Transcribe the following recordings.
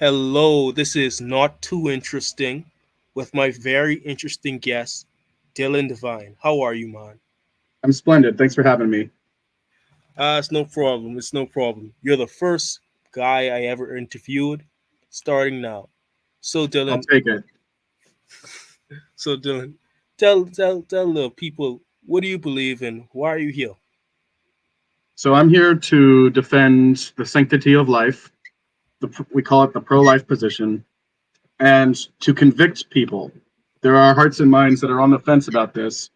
Hello, this is Not Too Interesting with my very interesting guest, Dylan Devine. How are you, man? I'm splendid. Thanks for having me. It's no problem. It's no problem. You're the first guy I ever interviewed, starting now. So, I'll Dylan, take it. so Dylan, tell the people, what do you believe in? Why are you here? So I'm here to defend the sanctity of life. We call it the pro-life position, and to convict people. There are hearts and minds that are on the fence about this,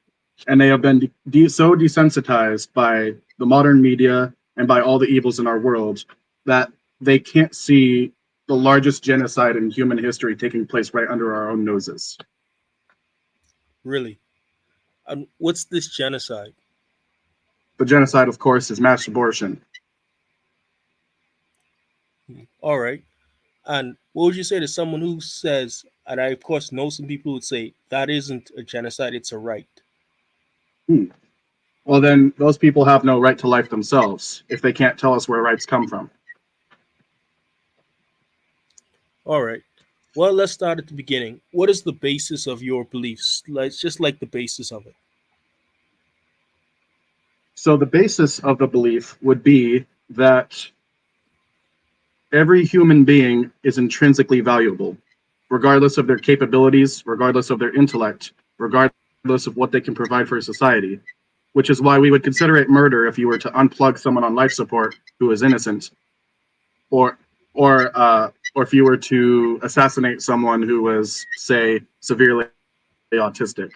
and they have been so desensitized by the modern media and by all the evils in our world that they can't see the largest genocide in human history taking place right under our own noses. Really? And what's this genocide? The genocide, of course, is mass abortion. All right. And what would you say to someone who says, and I of course know some people who would say that isn't a genocide, it's a right. Hmm. Well, then those people have no right to life themselves if they can't tell us where rights come from. All right. Well, let's start at the beginning. What is the basis of your beliefs? Let's just like the basis of it. So the basis of the belief would be that every human being is intrinsically valuable, regardless of their capabilities, regardless of their intellect, regardless of what they can provide for society, which is why we would consider it murder if you were to unplug someone on life support who is innocent, or or if you were to assassinate someone who was, say, severely autistic.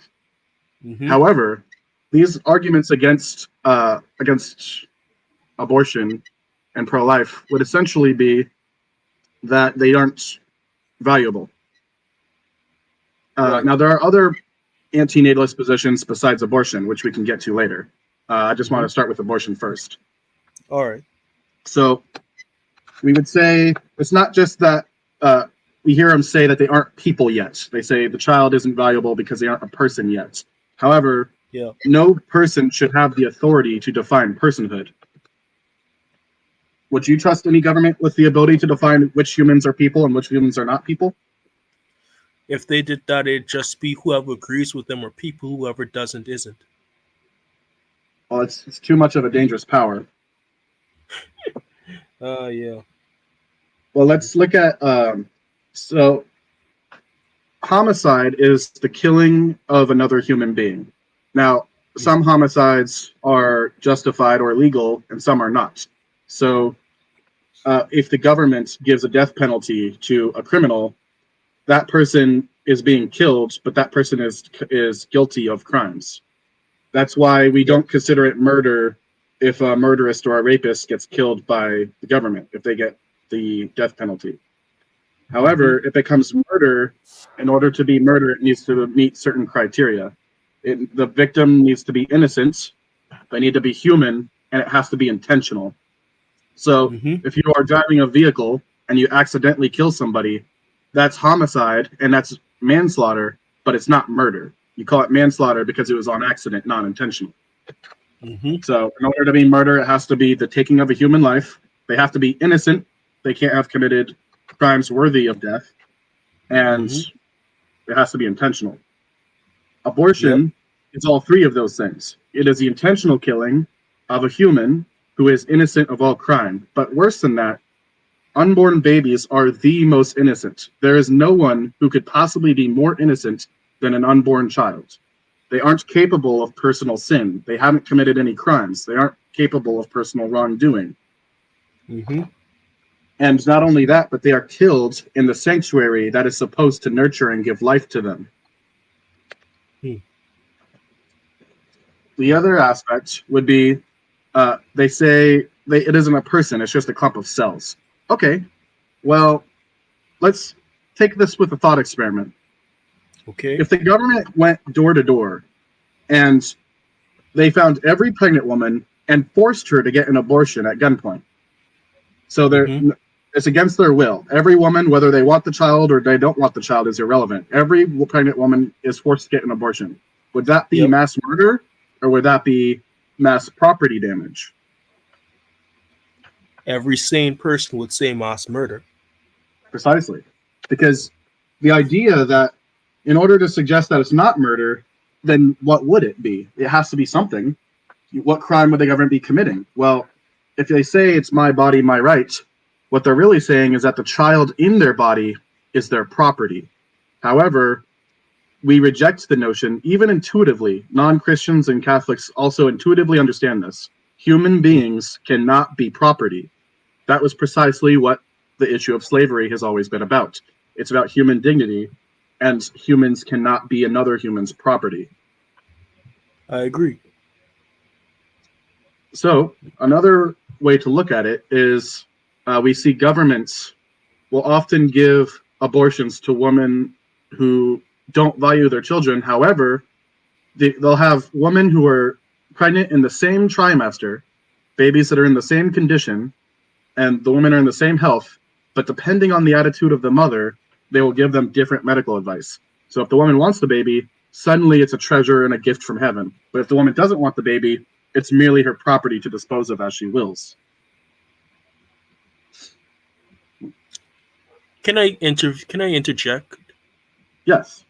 Mm-hmm. However, these arguments against abortion and pro-life would essentially be that they aren't valuable. Right. Now, there are other antinatalist positions besides abortion, which we can get to later. I just want Mm-hmm. to start with abortion first. All right. So we would say it's not just that we hear them say that they aren't people yet. They say the child isn't valuable because they aren't a person yet. However, Yeah. no person should have the authority to define personhood. Would you trust any government with the ability to define which humans are people and which humans are not people? If they did that, it'd just be whoever agrees with them or people, whoever doesn't isn't. Well, it's too much of a dangerous power. Yeah. Well, let's look at so homicide is the killing of another human being. Now, some Mm-hmm. homicides are justified or legal, and some are not. So, if the government gives a death penalty to a criminal, that person is being killed, but that person is guilty of crimes. That's why we Yep. don't consider it murder if a murderist or a rapist gets killed by the government, if they get the death penalty. Mm-hmm. However, if it comes murder, in order to be murder, it needs to meet certain criteria. The victim needs to be innocent, they need to be human, and it has to be intentional. So Mm-hmm. if you are driving a vehicle and you accidentally kill somebody, that's homicide and that's manslaughter, but it's not murder. You call it manslaughter because it was on accident, not intentional. Mm-hmm. So in order to be murder, it has to be the taking of a human life. They have to be innocent. They can't have committed crimes worthy of death, and Mm-hmm. it has to be intentional. Yep. Abortion is all three of those things. It is the intentional killing of a human who is innocent of all crime. But worse than that, unborn babies are the most innocent. There is no one who could possibly be more innocent than an unborn child. They aren't capable of personal sin. They haven't committed any crimes. They aren't capable of personal wrongdoing. Mm-hmm. And not only that, but they are killed in the sanctuary that is supposed to nurture and give life to them. Hmm. The other aspect would be they say it isn't a person, it's just a clump of cells. Okay, well, let's take this with a thought experiment. Okay. If the government went door to door and they found every pregnant woman and forced her to get an abortion at gunpoint, so Mm-hmm. it's against their will. Every woman, whether they want the child or they don't want the child, is irrelevant. Every pregnant woman is forced to get an abortion. Would that be Yep. mass murder or would that be mass property damage? Every sane person would say mass murder. Precisely. Because the idea that in order to suggest that it's not murder, then what would it be? It has to be something. What crime would the government be committing? Well, if they say it's my body, my right, what they're really saying is that the child in their body is their property. However, we reject the notion, even intuitively. Non-Christians and Catholics also intuitively understand this. Human beings cannot be property. That was precisely what the issue of slavery has always been about. It's about human dignity, and humans cannot be another human's property. I agree. So, another way to look at it is we see governments will often give abortions to women who don't value their children. However, they'll have women who are pregnant in the same trimester, babies that are in the same condition, and the women are in the same health, but depending on the attitude of the mother, they will give them different medical advice. So if the woman wants the baby, suddenly it's a treasure and a gift from heaven. But if the woman doesn't want the baby, it's merely her property to dispose of as she wills. Can I interject? Yes,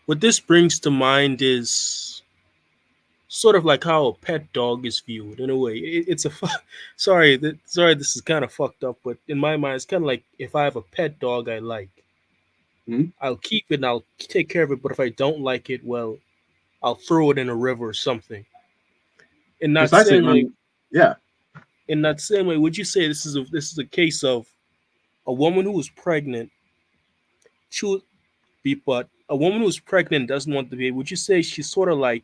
What this brings to mind is sort of like how a pet dog is viewed in a way. It's a sorry, this is kind of fucked up, but in my mind, it's kind of like if I have a pet dog I like, mhm, I'll keep it and I'll take care of it. But if I don't like it, well, I'll throw it in a river or something. In that precisely. same way, Yeah, would you say this is a case of a woman who was pregnant, choose but a woman who's pregnant doesn't want the baby? Would you say she's sort of like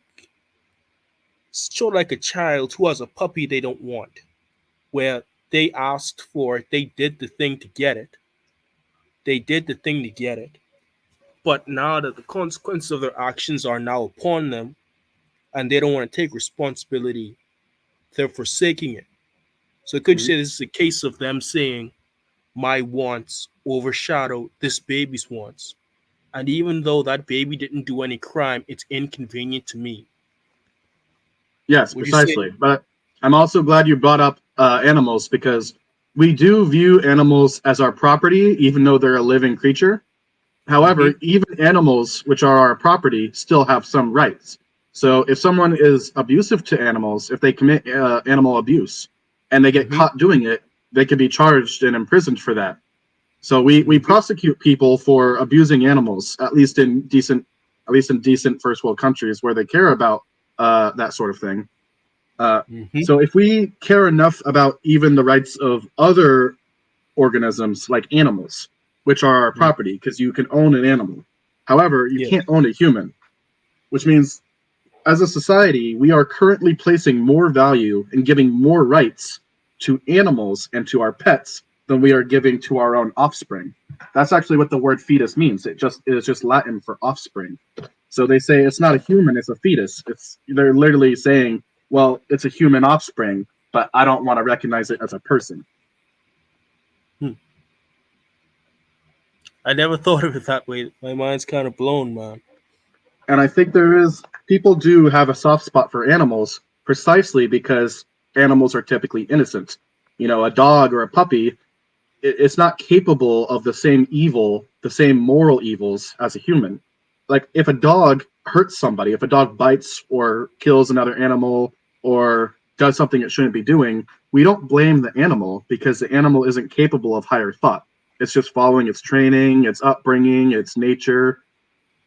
a child who has a puppy they don't want, where they asked for it, they did the thing to get it, but now that the consequences of their actions are now upon them, and they don't want to take responsibility, they're forsaking it. So could you mhm. say this is a case of them saying, my wants overshadow this baby's wants? And even though that baby didn't do any crime, it's inconvenient to me. Yes, Would you say? precisely. But I'm also glad you brought up animals because we do view animals as our property, even though they're a living creature. Mm-hmm. However, even animals, which are our property, still have some rights. So if someone is abusive to animals, if they commit animal abuse and they get Mm-hmm. caught doing it, they could be charged and imprisoned for that. So we Mm-hmm. prosecute people for abusing animals, at least in decent first world countries where they care about that sort of thing. Uh, Mm-hmm. so if we care enough about even the rights of other organisms like animals, which are our Mm-hmm. property, because you can own an animal. However, you Yes. can't own a human, which means as a society, we are currently placing more value and giving more rights to animals and to our pets than we are giving to our own offspring. That's actually what the word fetus means. It is just Latin for offspring. So they say it's not a human, it's a fetus. They're literally saying, well, it's a human offspring, but I don't want to recognize it as a person. Hmm. I never thought of it that way. My mind's kind of blown, man. And I think people do have a soft spot for animals precisely because animals are typically innocent. You know, a dog or a puppy, it's not capable of the same evil, the same moral evils as a human. Like if a dog hurts somebody, if a dog bites or kills another animal or does something it shouldn't be doing, we don't blame the animal because the animal isn't capable of higher thought. It's just following its training, its upbringing, its nature.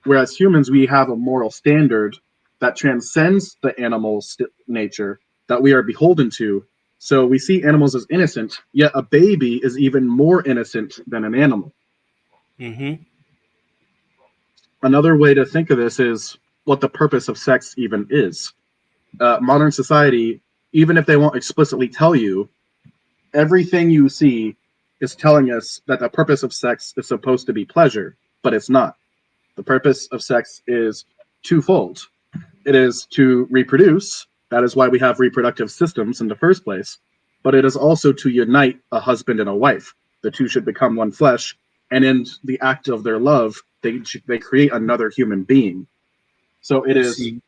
Whereas humans, we have a moral standard that transcends the nature that we are beholden to. So we see animals as innocent, yet a baby is even more innocent than an animal. Mm-hmm. Another way to think of this is what the purpose of sex even is. Modern society, even if they won't explicitly tell you, everything you see is telling us that the purpose of sex is supposed to be pleasure, but it's not. The purpose of sex is twofold. It is to reproduce. That is why we have reproductive systems in the first place. But it is also to unite a husband and a wife. The two should become one flesh. And in the act of their love, they create another human being. So I see.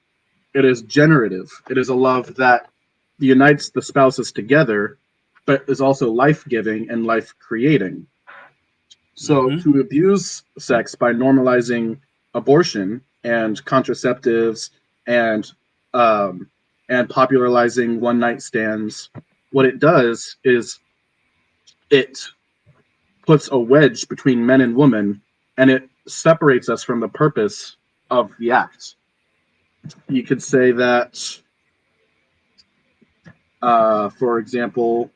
it is generative. It is a love that unites the spouses together, but is also life giving and life creating. So Mm-hmm. to abuse sex by normalizing abortion and contraceptives and um, and popularizing one night stands, what it does is it puts a wedge between men and women, and it separates us from the purpose of the act. You could say that, for example,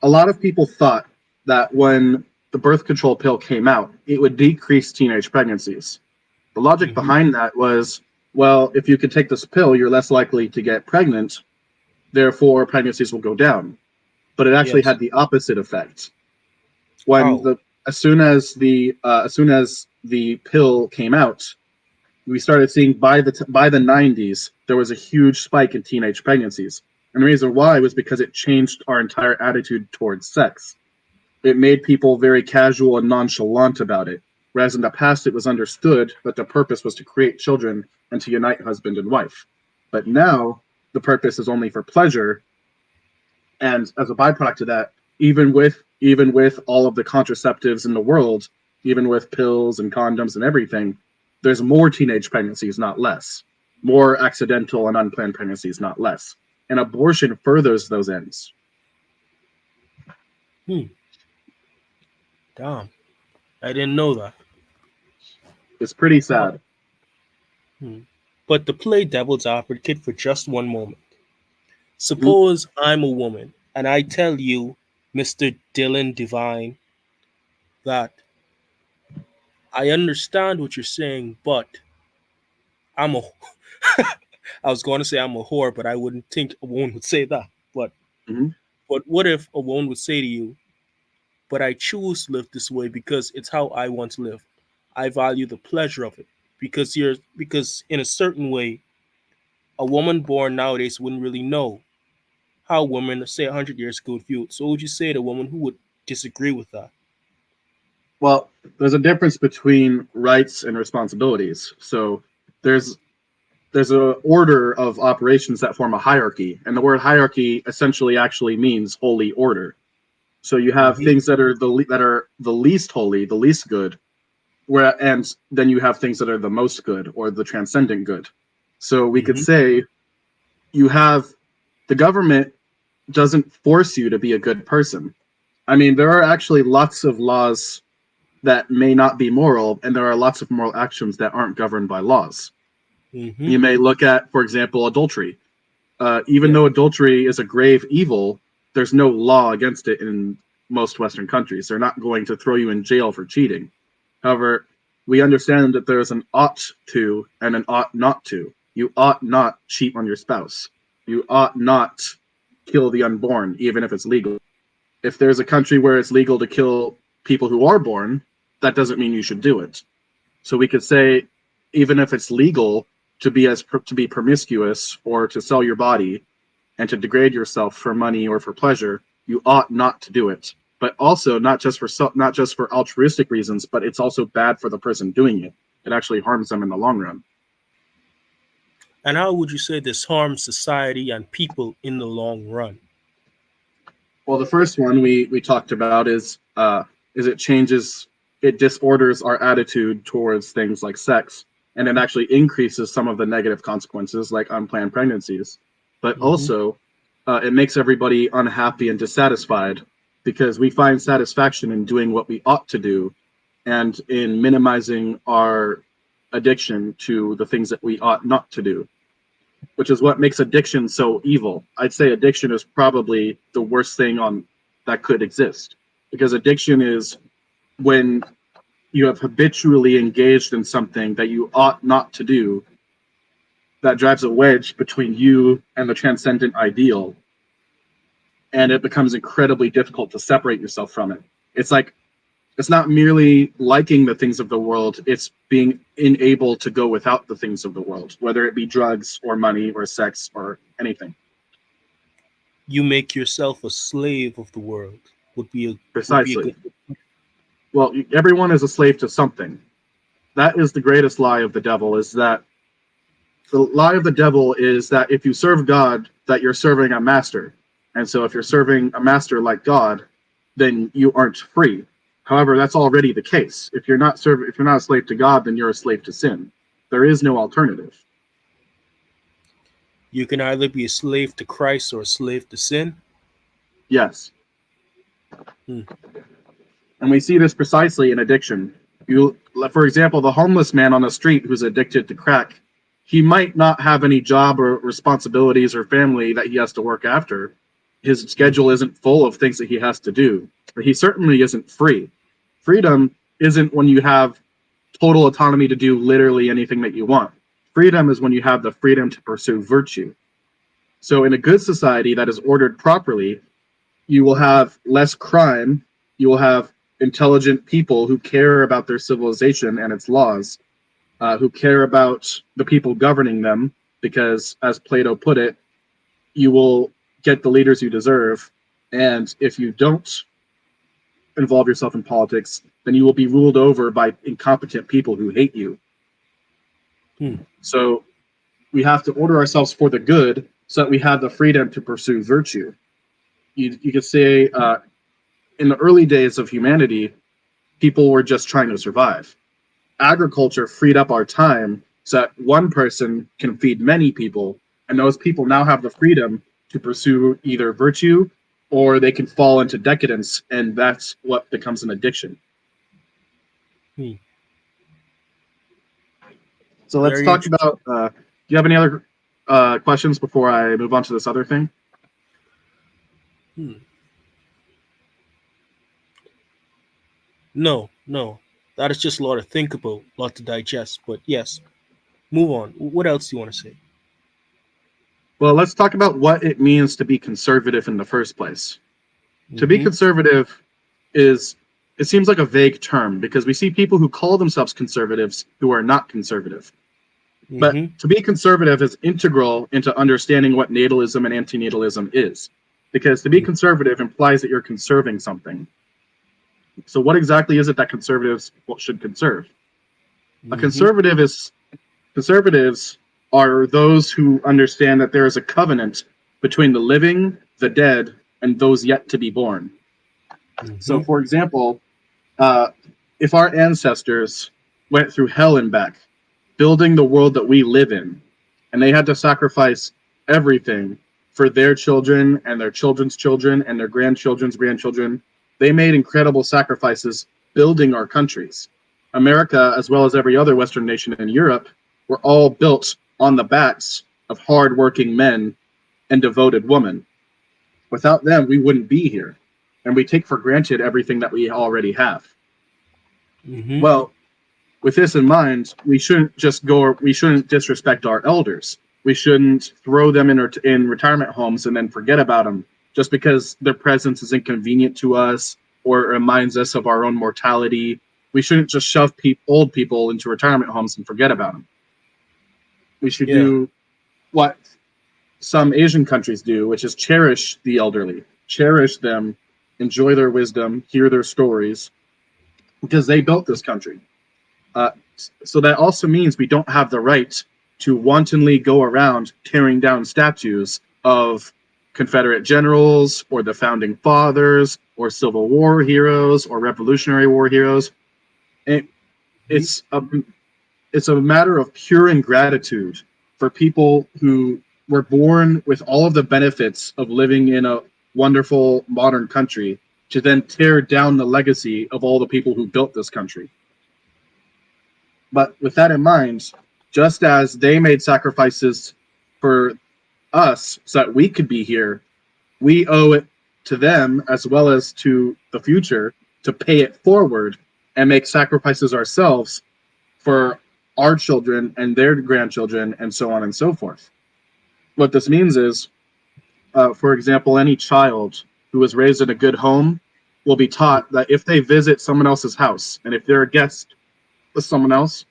a lot of people thought that when the birth control pill came out, it would decrease teenage pregnancies. The logic Mm-hmm. behind that was, well, if you can take this pill, you're less likely to get pregnant, therefore pregnancies will go down. But it actually Yes. had the opposite effect. When How? the as soon as the pill came out, we started seeing by the 90s there was a huge spike in teenage pregnancies. And the reason why was because it changed our entire attitude towards sex. It made people very casual and nonchalant about it, whereas in the past it was understood that the purpose was to create children and to unite husband and wife. But now the purpose is only for pleasure, and as a byproduct of that, even with all of the contraceptives in the world, even with pills and condoms and everything, there's more teenage pregnancies, not less. More accidental and unplanned pregnancies, not less. And abortion furthers those ends. Hmm. Damn. I didn't know that. It's pretty But sad. hmm. But to play devil's advocate for just one moment, Mhm. suppose I'm a woman and I tell you, Mr. Dylan Devine, that I understand what you're saying, but I'm a. I was going to say I'm a whore, but I wouldn't think a woman would say that. Mhm. But what if a woman would say to you, "But I choose to live this way because it's how I want to live. I value the pleasure of it because in a certain way, a woman born nowadays wouldn't really know how women say 100 years ago would view it. So would you say to a woman who would disagree with that? Well, there's a difference between rights and responsibilities. So there's there's a order of operations that form a hierarchy, and the word hierarchy essentially actually means holy order. So you have Mm-hmm. things that are the least holy, the least good, where and then you have things that are the most good or the transcendent good. So we could Mm-hmm. say you have the government doesn't force you to be a good person. I mean, there are actually lots of laws that may not be moral, and there are lots of moral actions that aren't governed by laws. Mm-hmm. You may look at, for example, adultery. Even Yeah. though adultery is a grave evil, there's no law against it in most Western countries. They're not going to throw you in jail for cheating. However, we understand that there's an ought to and an ought not to. You ought not cheat on your spouse. You ought not kill the unborn, even if it's legal. If there's a country where it's legal to kill people who are born, that doesn't mean you should do it. So we could say, even if it's legal to be promiscuous or to sell your body and to degrade yourself for money or for pleasure, you ought not to do it. But also not just for altruistic reasons, but it's also bad for the person doing it. It actually harms them in the long run. And how would you say this harms society and people in the long run? Well, the first one we talked about is it disorders our attitude towards things like sex, and it actually increases some of the negative consequences like unplanned pregnancies. But Mm-hmm. also, it makes everybody unhappy and dissatisfied because we find satisfaction in doing what we ought to do and in minimizing our addiction to the things that we ought not to do, which is what makes addiction so evil. I'd say addiction is probably the worst thing on that could exist, because addiction is when you have habitually engaged in something that you ought not to do, that drives a wedge between you and the transcendent ideal, and it becomes incredibly difficult to separate yourself from it. It's like it's not merely liking the things of the world, it's being unable to go without the things of the world, whether it be drugs or money or sex or anything. You make yourself a slave of the world. Would be a Precisely. good. Well, everyone is a slave to something. That is the greatest lie of the devil, is that the lie of the devil is that if you serve God, that you're serving a master. And so if you're serving a master like God, then you aren't free. However, that's already the case. If you're not a slave to God, then you're a slave to sin. There is no alternative. You can either be a slave to Christ or a slave to sin. Yes. Hmm. And we see this precisely in addiction. For example, the homeless man on the street who's addicted to crack, he might not have any job or responsibilities or family that he has to work after. His schedule Hmm. isn't full of things that he has to do, but he certainly isn't free. Freedom isn't when you have total autonomy to do literally anything that you want. Freedom is when you have the freedom to pursue virtue. So, in a good society that is ordered properly, you will have less crime, you will have intelligent people who care about their civilization and its laws, who care about the people governing them, because, as Plato put it, you will get the leaders you deserve. And if you don't involve yourself in politics, then you will be ruled over by incompetent people who hate you. Hmm. So we have to order ourselves for the good so that we have the freedom to pursue virtue. You could say in the early days of humanity, people were just trying to survive. Agriculture freed up our time so that one person can feed many people, and those people now have the freedom to pursue either virtue or they can fall into decadence, and that's what becomes an addiction. Hmm. So let's Very talk interesting. about. Do you have any other questions before I move on to this other thing? Hmm. No, no. That is just a lot to think about, a lot to digest. But yes, move on. What else do you want to say? Well, let's talk about what it means to be conservative in the first place. To be Mm-hmm. conservative is, it seems like a vague term because we see people who call themselves conservatives who are not conservative. But Mm-hmm. to be conservative is integral into understanding what natalism and antinatalism is. Because to be conservative implies that you're conserving something. So, what exactly is it that conservatives should conserve? A Mm-hmm. conservative is Conservatives are those who understand that there is a covenant between the living, the dead, and those yet to be born. So, Mm-hmm. for example, uh, if our ancestors went through hell and back, building the world that we live in, and they had to sacrifice everything for their children and their children's children and their grandchildren's grandchildren, they made incredible sacrifices building our countries. America, as well as every other Western nation in Europe, were all built on the backs of hardworking men and devoted women. Without them, we wouldn't be here. And we take for granted everything that we already have. Mm-hmm. Well, with this in mind, we shouldn't disrespect our elders. We shouldn't throw them in retirement homes and then forget about them just because their presence is inconvenient to us or reminds us of our own mortality. We shouldn't just shove old people into retirement homes and forget about them. We should Yeah. do what some Asian countries do, which is cherish the elderly, cherish them, enjoy their wisdom, hear their stories, because they built this country. Uh, so that also means we don't have the right to wantonly go around tearing down statues of Confederate generals or the founding fathers or Civil War heroes or Revolutionary War heroes. It, Mm-hmm. it's a it's a matter of pure ingratitude for people who were born with all of the benefits of living in a wonderful modern country to then tear down the legacy of all the people who built this country. But with that in mind, just as they made sacrifices for us so that we could be here, we owe it to them as well as to the future to pay it forward and make sacrifices ourselves for our children and their grandchildren and so on and so forth. What this means is, for example, any child who was raised in a good home will be taught that if they visit someone else's house and if they're a guest with someone else,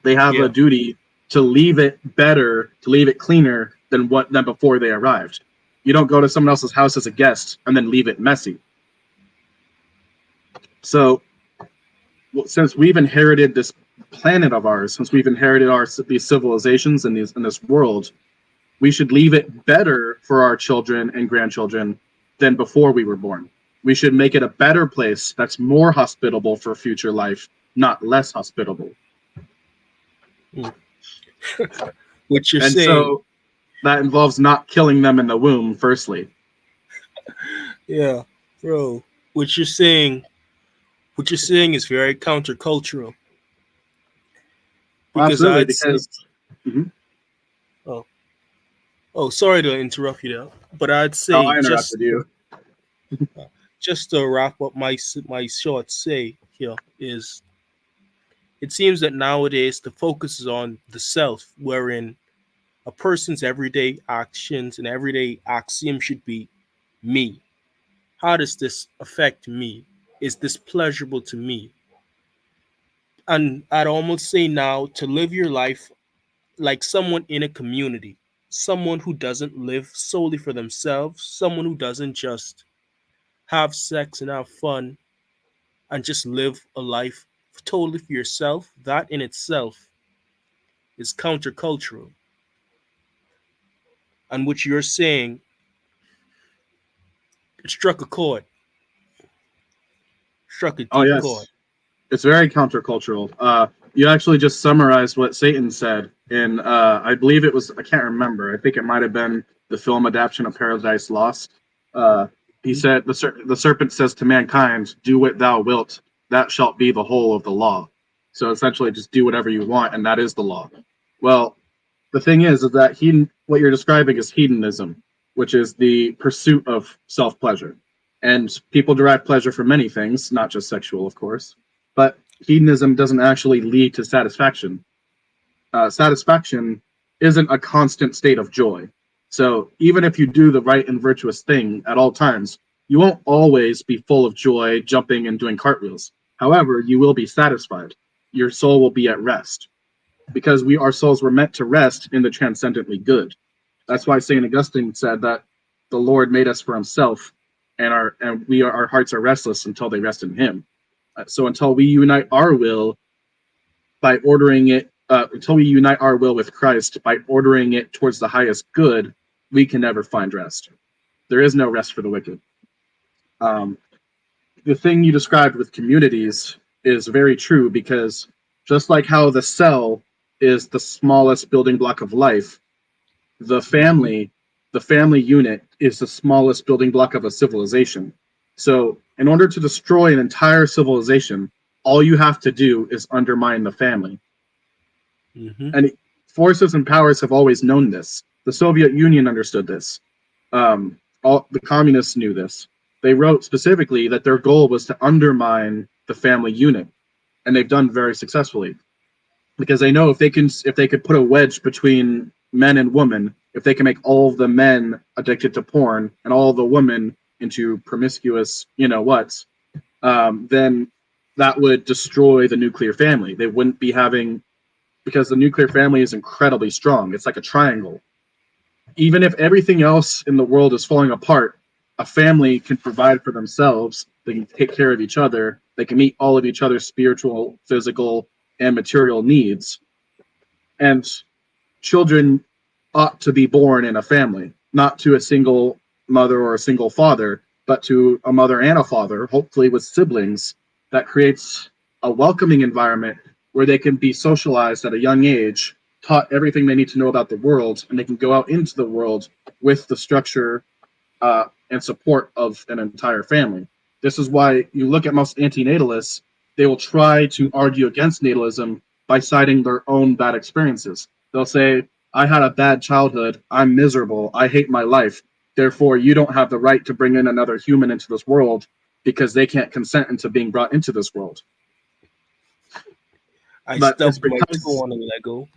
they have a Yeah. duty to leave it better, to leave it cleaner than before they arrived. You don't go to someone else's house as a guest and then leave it messy. So, since we've inherited this planet of ours, since we've inherited these civilizations and this world, We should leave it better for our children and grandchildren than before we were born. We should make it a better place that's more hospitable for future life, not less hospitable. Mm. What you're And saying, so that involves not killing them in the womb, firstly. yeah, bro. What you're saying, what you're saying is very countercultural Well, because absolutely, I'd say, because mhm. oh, oh, sorry to interrupt you there, but I'd Oh, say I interrupted you. just to wrap up my short say here is it seems that nowadays the focus is on the self, wherein a person's everyday actions and everyday axiom should be me. How does this affect me? Is this pleasurable to me? And I'd almost say now to live your life like someone in a community, someone who doesn't live solely for themselves, someone who doesn't just have sex and have fun and just live a life totally for yourself. That in itself is countercultural. And what you're saying, it struck a chord, struck a Oh, deep chord. yes. It's very countercultural. You actually just summarized what Satan said in, I believe it was, I can't remember. I think it might have been the film adaptation of Paradise Lost. He said, the serpent says to mankind, do what thou wilt, that shalt be the whole of the law. So essentially, just do whatever you want, and that is the law. Well, the thing is that what you're describing is hedonism, which is the pursuit of self pleasure. And people derive pleasure from many things, not just sexual, of course. But hedonism doesn't actually lead to satisfaction. Satisfaction isn't a constant state of joy. So even if you do the right and virtuous thing at all times, you won't always be full of joy, jumping and doing cartwheels. However, you will be satisfied. Your soul will be at rest because our souls were meant to rest in the transcendently good. That's why Saint Augustine said that the Lord made us for Himself, and our hearts are restless until they rest in Him. So until we unite our will by ordering it, until we unite our will with Christ by ordering it towards the highest good, we can never find rest. There is no rest for the wicked. Um, the thing you described with communities is very true because just like how the cell is the smallest building block of life, the Mm-hmm. family, the family unit is the smallest building block of a civilization. So, in order to destroy an entire civilization, all you have to do is undermine the family. Mm-hmm. And forces and powers have always known this. The Soviet Union understood this. All the communists knew this. They wrote specifically that their goal was to undermine the family unit, and they've done very successfully because they know if they could put a wedge between men and women, if they can make all of the men addicted to porn and all of the women into promiscuous, then that would destroy the nuclear family. They wouldn't be having because the nuclear family is incredibly strong. It's like a triangle. Even if everything else in the world is falling apart, a family can provide for themselves. They can take care of each other. They can meet all of each other's spiritual, physical, and material needs. And children ought to be born in a family, not to a single mother or a single father, but to a mother and a father, hopefully with siblings, that creates a welcoming environment where they can be socialized at a young age, taught everything they need to know about the world, and they can go out into the world with the structure and support of an entire family. This is why you look at most antinatalists, they will try to argue against natalism by citing their own bad experiences. They'll say, I had a bad childhood, I'm miserable, I hate my life, therefore you don't have the right to bring in another human into this world because they can't consent into being brought into this world. I But it's stubbed my toe because on a Lego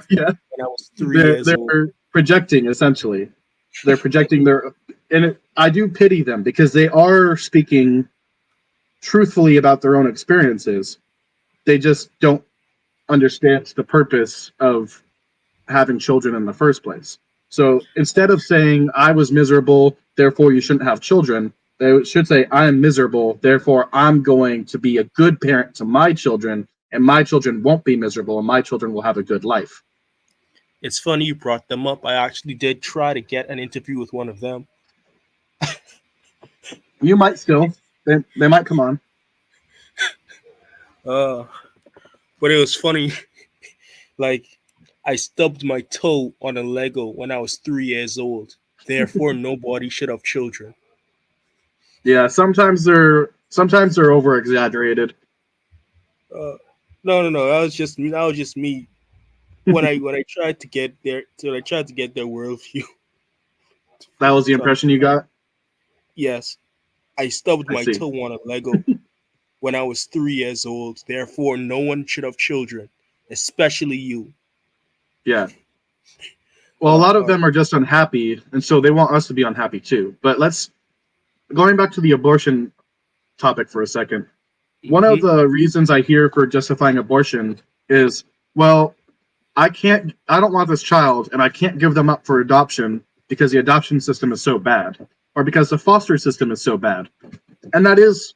yeah, when I was three they're years old. they're projecting essentially. They're projecting their I do pity them because they are speaking truthfully about their own experiences. They just don't understand the purpose of having children in the first place. So instead of saying, I was miserable, therefore you shouldn't have children, they should say, I am miserable, therefore I'm going to be a good parent to my children, and my children won't be miserable, and my children will have a good life. It's funny you brought them up. I actually did try to get an interview with one of them. You might still. They might come on. Uh, but it was funny. Like, I stubbed my toe on a Lego when I was 3 years old. Therefore, nobody should have children. Yeah, sometimes they're over exaggerated. Uh, no, no, no. That was just me. That was just me. When I tried to get their worldview. That was the Come, impression you got. yes, I stubbed I my see. toe on a Lego when I was 3 years old. Therefore, no one should have children, especially you. Yeah. Well, a lot of All right. them are just unhappy, and so they want us to be unhappy too. But let's going back to the abortion topic for a second. One of Mm-hmm. the reasons I hear for justifying abortion is, well, I don't want this child, and I can't give them up for adoption because the adoption system is so bad, or because the foster system is so bad. And that is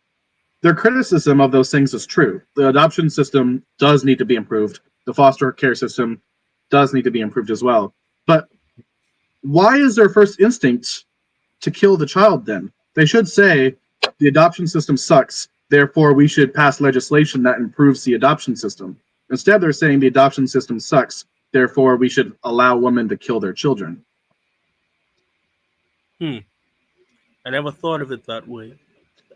their criticism of those things is true. The adoption system does need to be improved. The foster care system does need to be improved as well. But why is their first instinct to kill the child then? They should say the adoption system sucks, therefore we should pass legislation that improves the adoption system. Instead, they're saying the adoption system sucks, therefore we should allow women to kill their children. Hmm. I never thought of it that way.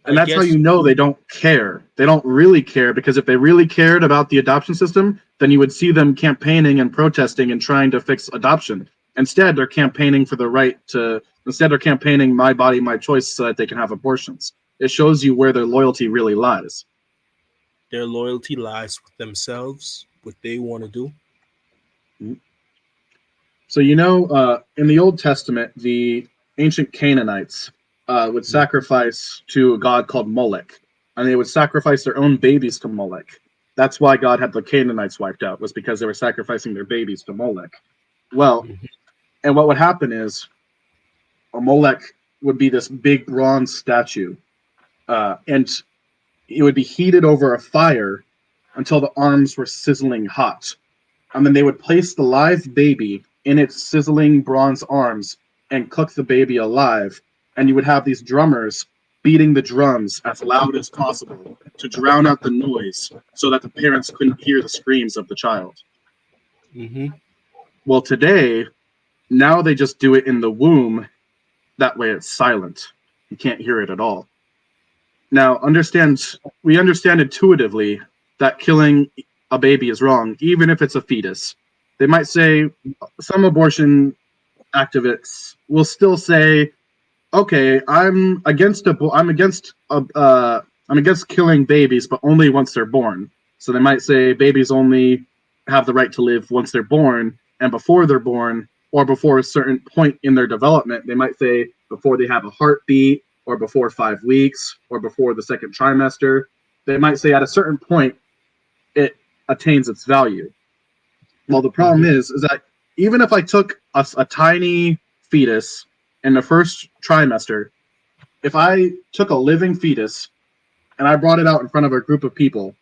And I that's how guess you know they don't care. They don't really care, because if they really cared about the adoption system, then you would see them campaigning and protesting and trying to fix adoption. Instead, they're campaigning for the right to, instead, they're campaigning my body, my choice so that they can have abortions. It shows you where their loyalty really lies. their loyalty lies with themselves, what they want to do. So, in the Old Testament, the ancient Canaanites would sacrifice to a god called Molech, and they would sacrifice their own babies to Molech. That's why God had the Canaanites wiped out, was because they were sacrificing their babies to Molech. Well, Mhm. and what would happen is a Molech would be this big bronze statue, and it would be heated over a fire until the arms were sizzling hot. And then they would place the live baby in its sizzling bronze arms and cook the baby alive. And you would have these drummers beating the drums as loud as possible to drown out the noise so that the parents couldn't hear the screams of the child. Mhm. Well, today, now they just do it in the womb. That way it's silent. You can't hear it at all. Now, we understand intuitively that killing a baby is wrong, even if it's a fetus. They might say, some abortion activists will still say, okay, I'm against killing babies, but only once they're born. So they might say babies only have the right to live once they're born, and before they're born, or before a certain point in their development. They might say before they have a heartbeat, or before 5 weeks, or before the second trimester. They might say at a certain point it attains its value. Well, the problem Mhm. is that even if I took a tiny fetus in the first trimester, if I took a living fetus and I brought it out in front of a group of people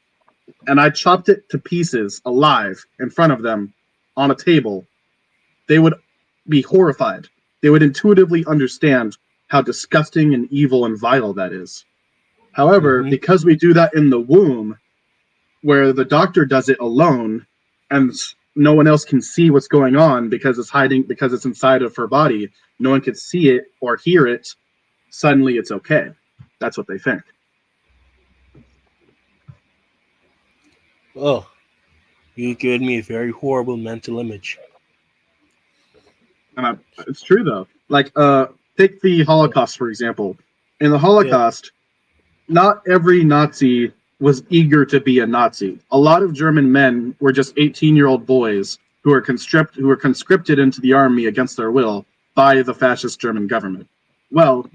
and I chopped it to pieces alive in front of them on a table, they would be horrified. They would intuitively understand how disgusting and evil and vile that is. However, Mhm. because we do that in the womb, where the doctor does it alone and no one else can see what's going on because it's inside of her body, no one can see it or hear it, suddenly it's okay. That's what they think. Oh, you gave me a very horrible mental image. And it's true though. Like, take the Holocaust for example. In the Yeah. Holocaust, not every Nazi was eager to be a Nazi. A lot of German men were just 18-year-old boys who were conscripted into the army against their will by the fascist German government. Well,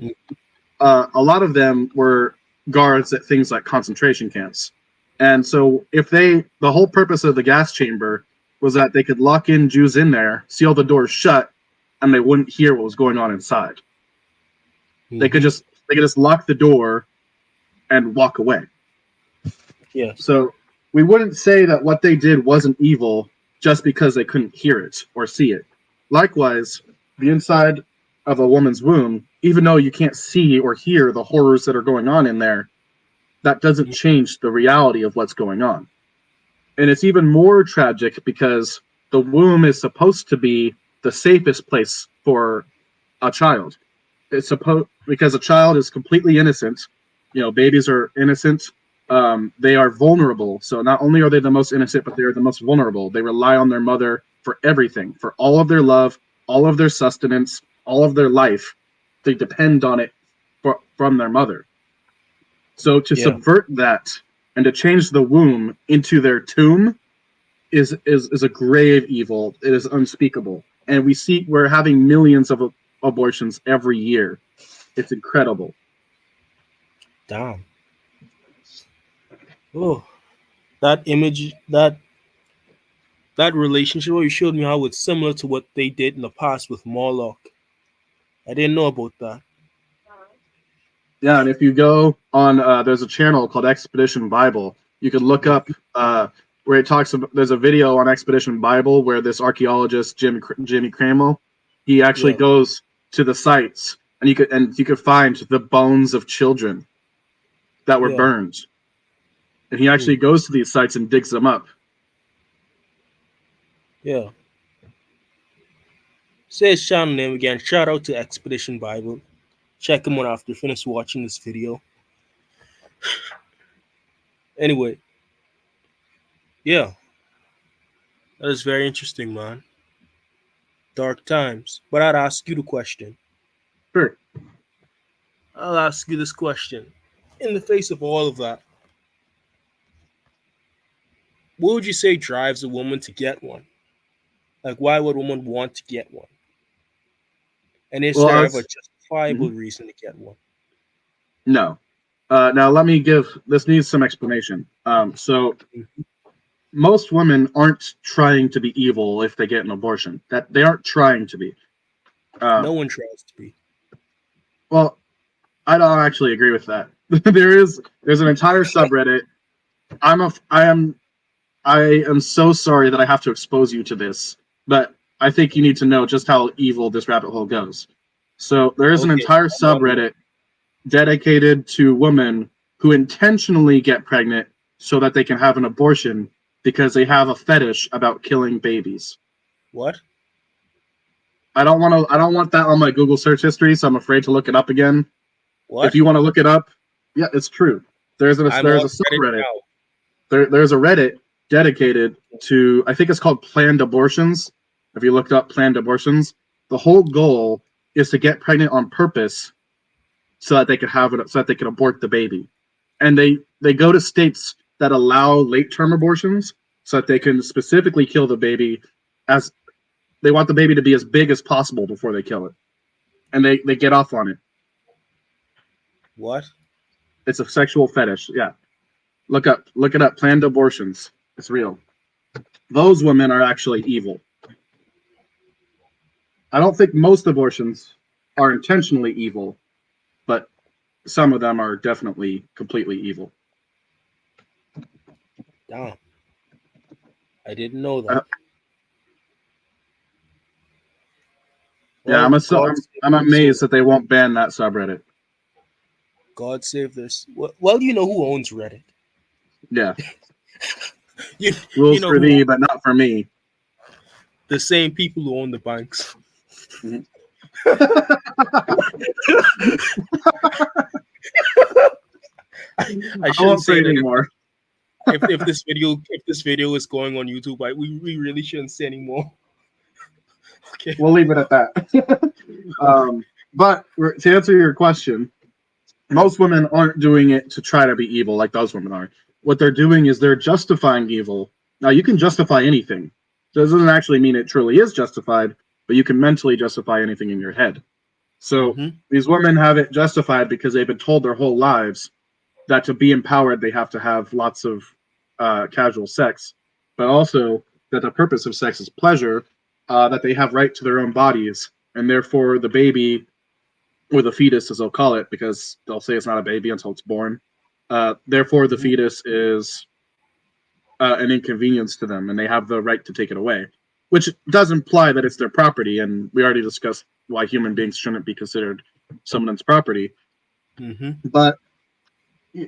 a lot of them were guards at things like concentration camps. And so the whole purpose of the gas chamber was that they could lock in Jews in there, seal the doors shut, and they wouldn't hear what was going on inside. They could Mhm. just they could just lock the door and walk away. Yes. So we wouldn't say that what they did wasn't evil just because they couldn't hear it or see it. Likewise, the inside of a woman's womb, even though you can't see or hear the horrors that are going on in there, that doesn't change the reality of what's going on. And it's even more tragic because the womb is supposed to be the safest place for a child. It's supposed because a child is completely innocent. You know, babies are innocent. They are vulnerable. So not only are they the most innocent, but they are the most vulnerable. They rely on their mother for everything, for all of their love, all of their sustenance, all of their life. They depend on it from their mother. So to Yeah. subvert that and to change the womb into their tomb is a grave evil. It is unspeakable, and we're having millions of abortions every year. It's incredible. Damn. Oh, that image, that relationship where you showed me how it's similar to what they did in the past with Morlock. I didn't know about that. Yeah, and if you go on, there's a channel called Expedition Bible. You can look up where it talks about. There's a video on Expedition Bible where this archaeologist Jimmy Cramwell, he actually Yeah. goes to the sites, and you could find the bones of children that were Yeah. burned, and he Hmm. actually goes to these sites and digs them up. Yeah. Say his channel name again. Shout out to Expedition Bible. Check him out after you finish watching this video. Anyway, yeah, that is very interesting, man. Dark times. But I'd ask you the question. Sure. I'll ask you this question. In the face of all of that, what would you say drives a woman to get one? Like, why would a woman want to get one? And is Well, there ever a mhm. justifiable reason to get one? No. Now let me give this needs some explanation. So Mhm. most women aren't trying to be evil if they get an abortion. That they aren't trying to be. No Um, one tries to be. well, I don't actually agree with that. There's an entire subreddit. I am so sorry that I have to expose you to this, but I think you need to know just how evil this rabbit hole goes. So there is an Okay, entire I'm on board. subreddit dedicated to women who intentionally get pregnant so that they can have an abortion because they have a fetish about killing babies. What? I don't want that on my Google search history, so I'm afraid to look it up again. If What? you want to look it up, yeah, it's true. I'm There's on a Reddit subreddit. now. There's a Reddit dedicated to, I think it's called planned abortions. If you looked up planned abortions, the whole goal is to get pregnant on purpose so that they could have it, so that they can abort the baby. And they go to states that allow late term abortions so that they can specifically kill the baby as they want the baby to be as big as possible before they kill it. And they get off on it. What? It's a sexual fetish. Yeah. Look it up. Planned abortions. It's real. Those women are actually evil. I don't think most abortions are intentionally evil, but some of them are definitely completely evil. Damn. I didn't know Uh, that. yeah, Well, God save I'm their soul. amazed that they won't ban that subreddit. God save this. Well, you know who owns Reddit. Yeah, You you rules know for who thee, but not for me. the same people who own the banks. Mhm. I I shouldn't won't say say that anymore. if this video is going on YouTube. We really shouldn't say anymore. Okay. We'll leave it at that. But to answer your question, Yeah. most women aren't doing it to try to be evil like those women are. What they're doing is they're justifying evil. Now, you can justify anything. So it doesn't actually mean it truly is justified, but you can mentally justify anything in your head. So Mm-hmm. these women have it justified because they've been told their whole lives that to be empowered, they have to have lots of casual sex, but also that the purpose of sex is pleasure, that they have right to their own bodies, and therefore the baby or the fetus, as they'll call it, because they'll say it's not a baby until it's born. Therefore, the Mm-hmm. fetus is an inconvenience to them, and they have the right to take it away, which does imply that it's their property. And we already discussed why human beings shouldn't be considered someone's property. Mm-hmm. But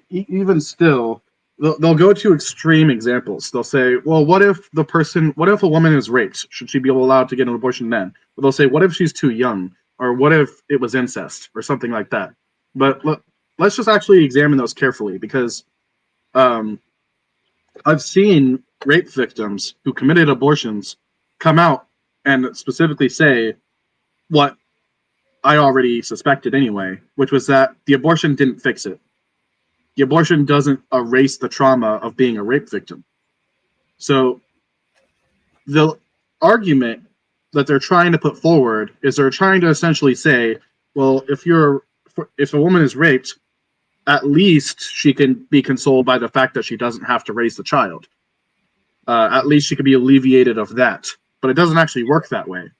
even still, they'll go to extreme examples. They'll say, well, what if a woman is raped? Should she be allowed to get an abortion then? Or they'll say, what if she's too young? Or what if it was incest or something like that? But let's just actually examine those carefully, because um, I've seen rape victims who committed abortions come out and specifically say what I already suspected anyway, which was that the abortion didn't fix it. The abortion doesn't erase the trauma of being a rape victim. So the argument that they're trying to put forward is they're trying to essentially say, well, if a woman is raped, at least she can be consoled by the fact that she doesn't have to raise the child. At least she could be alleviated of that. But it doesn't actually work that way,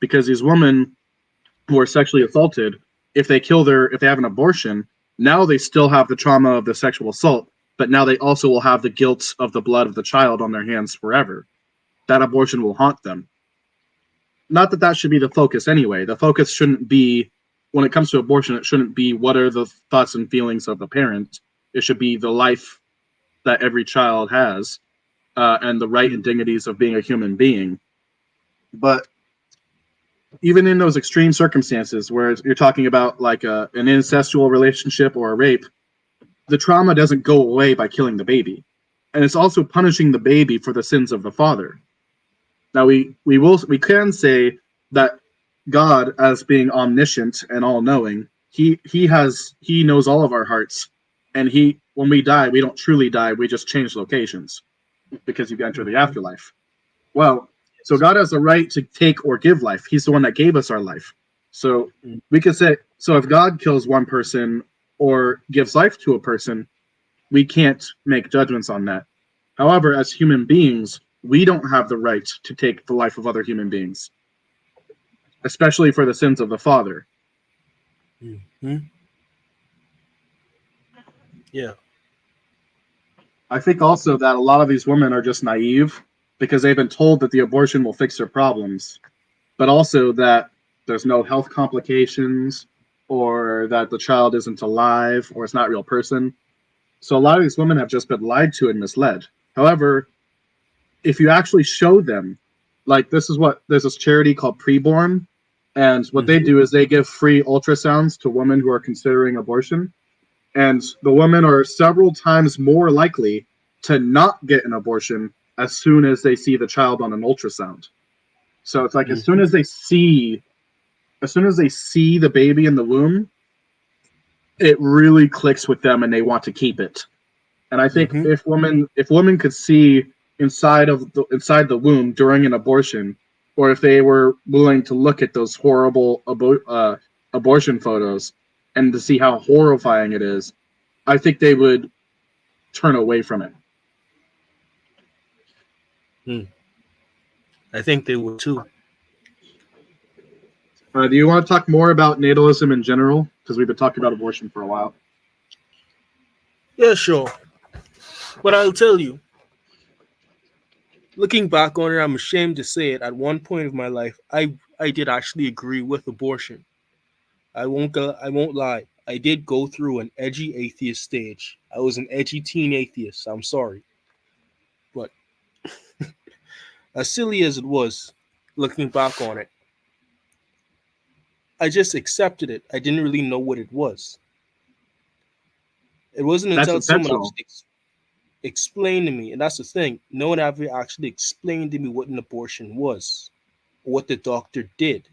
because these women who are sexually assaulted, if they have an abortion, now they still have the trauma of the sexual assault, but now they also will have the guilt of the blood of the child on their hands forever. That abortion will haunt them. Not that that should be the focus anyway. The focus shouldn't be, when it comes to abortion, it shouldn't be what are the thoughts and feelings of the parent. It should be the life that every child has, and the right and dignities of being a human being. But even in those extreme circumstances where you're talking about like an incestual relationship or a rape, the trauma doesn't go away by killing the baby. And it's also punishing the baby for the sins of the father. Now we can say that God, as being omniscient and all knowing, he knows all of our hearts, and when we die, we don't truly die, we just change locations because you enter the Mm-hmm. afterlife. Well, so Yes. God has the right to take or give life. He's the one that gave us our life. So Mm. we could say, so if God kills one person or gives life to a person, we can't make judgments on that. However, as human beings, we don't have the right to take the life of other human beings, especially for the sins of the Father. Mm-hmm. Yeah. I think also that a lot of these women are just naive because they've been told that the abortion will fix their problems, but also that there's no health complications, or that the child isn't alive, or it's not a real person. So a lot of these women have just been lied to and misled. However, if you actually show them, like there's this charity called Preborn, and what they Mm-hmm. do is they give free ultrasounds to women who are considering abortion, and the women are several times more likely to not get an abortion as soon as they see the child on an ultrasound. So it's like Mm-hmm. as soon as they see the baby in the womb, it really clicks with them and they want to keep it. And I think Mm-hmm. if women could see inside the womb during an abortion, or if they were willing to look at those horrible abortion photos and to see how horrifying it is, I think they would turn away from it. Mm. I think they would too. Do you want to talk more about natalism in general? Because we've been talking about abortion for a while. Yeah, sure. But I'll tell you, looking back on it, I'm ashamed to say it. At one point of my life, I did actually agree with abortion. I won't lie. I did go through an edgy atheist stage. I was an edgy teen atheist. I'm sorry, but as silly as it was, looking back on it, I just accepted it. I didn't really know what it was. It wasn't That's until someone intentional. actually explained to me, and that's the thing. No one ever actually explained to me what an abortion was, or what the doctor did.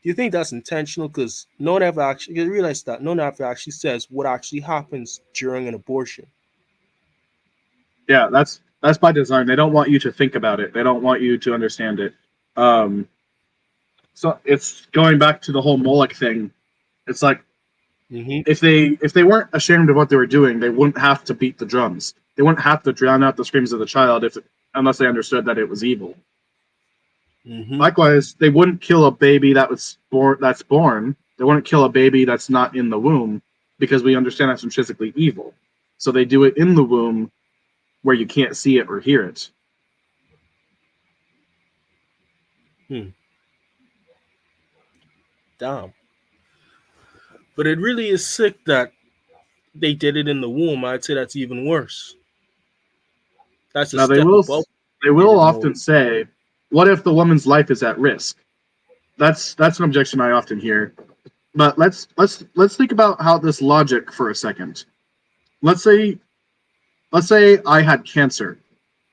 Do you think that's intentional? Because no one ever actually, you realize that no one ever actually says what actually happens during an abortion. Yeah, that's by design. They don't want you to think about it. They don't want you to understand it. Um, so it's going back to the whole Moloch thing. It's like Mm-hmm. if they weren't ashamed of what they were doing, they wouldn't have to beat the drums. They wouldn't have to drown out the screams of the child unless they understood that it was evil. Mm-hmm. Likewise, they wouldn't kill a baby that's born. They wouldn't kill a baby that's not in the womb because we understand that's intrinsically evil. So they do it in the womb where you can't see it or hear it. Hmm. Damn. But it really is sick that they did it in the womb. I'd say that's even worse. That's a Now step above they will creative mode. often say, "What if the woman's life is at risk?" That's an objection I often hear. But let's think about how this logic for a second. Let's say let's say I had cancer.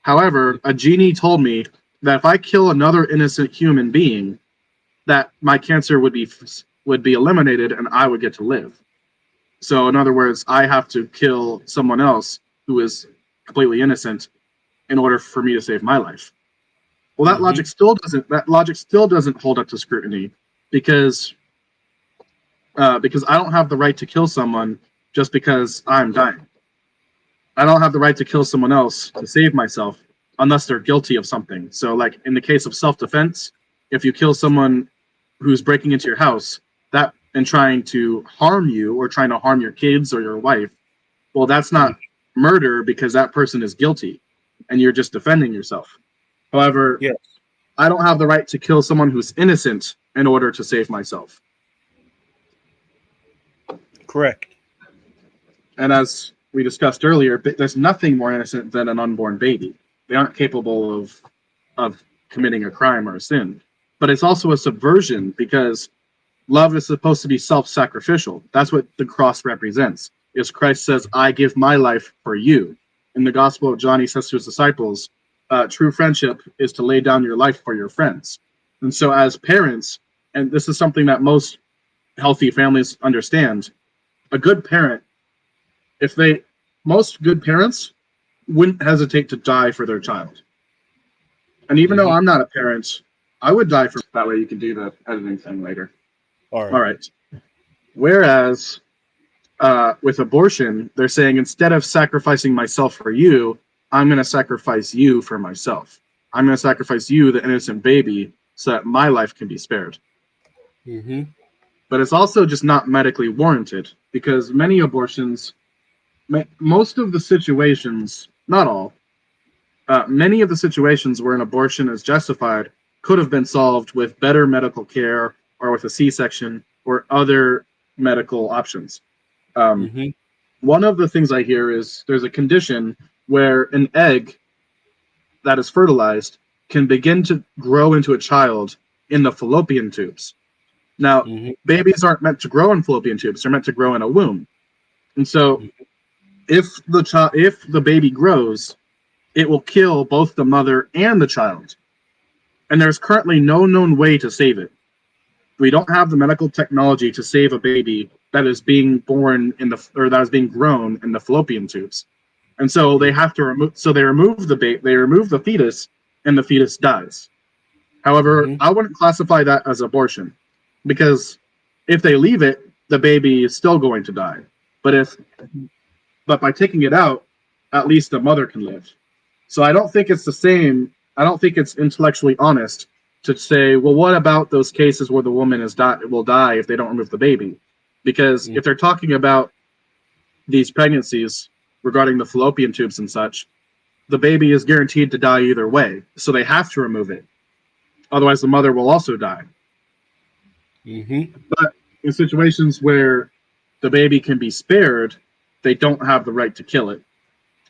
However, a genie told me that if I kill another innocent human being, that my cancer would be eliminated and I would get to live. So in other words, I have to kill someone else who is completely innocent in order for me to save my life. Well, Mm-hmm. that logic still doesn't hold up to scrutiny because because I don't have the right to kill someone just because I'm dying. I don't have the right to kill someone else to save myself unless they're guilty of something. So, like in the case of self-defense, if you kill someone who's breaking into your house that and trying to harm you or trying to harm your kids or your wife, well, that's not murder because that person is guilty and you're just defending yourself. However, Yeah, I don't have the right to kill someone who's innocent in order to save myself. correct. And as we discussed earlier, there's nothing more innocent than an unborn baby. They aren't capable of committing a crime or a sin. But it's also a subversion because love is supposed to be self-sacrificial. That's what the cross represents. Is Christ says, "I give my life for you." In the Gospel of John, he says to his disciples, "True friendship is to lay down your life for your friends." And so, as parents, and this is something that most healthy families understand, a good parent, if they, most good parents wouldn't hesitate to die for their child. And even though Mm-hmm. I'm not a parent, I would die for that way. You can do the editing thing later. All All right. right. Whereas with abortion, they're saying instead of sacrificing myself for you, I'm going to sacrifice you for myself. I'm going to sacrifice you, the innocent baby, so that my life can be spared. Mm-hmm. But it's also just not medically warranted because many abortions, most of the situations, not all, many of the situations where an abortion is justified could have been solved with better medical care or with a C-section or other medical options. Um, Mm-hmm. one of the things I hear is there's a condition where an egg that is fertilized can begin to grow into a child in the fallopian tubes. Now, Mm-hmm. babies aren't meant to grow in fallopian tubes; they're meant to grow in a womb. And so, if the baby grows, it will kill both the mother and the child. And there's currently no known way to save it. We don't have the medical technology to save a baby that is being born in the or that is being grown in the fallopian tubes. And so they have to remove. So they remove they remove the fetus, and the fetus dies. However, Mm-hmm. I wouldn't classify that as abortion because if they leave it, the baby is still going to die. But if but by taking it out, at least the mother can live. So I don't think it's the same. I don't think it's intellectually honest to say, well, what about those cases where the woman will die if they don't remove the baby? Because Mm-hmm. if they're talking about these pregnancies regarding the fallopian tubes and such, the baby is guaranteed to die either way. So they have to remove it. Otherwise, the mother will also die. Mm-hmm. But in situations where the baby can be spared, they don't have the right to kill it.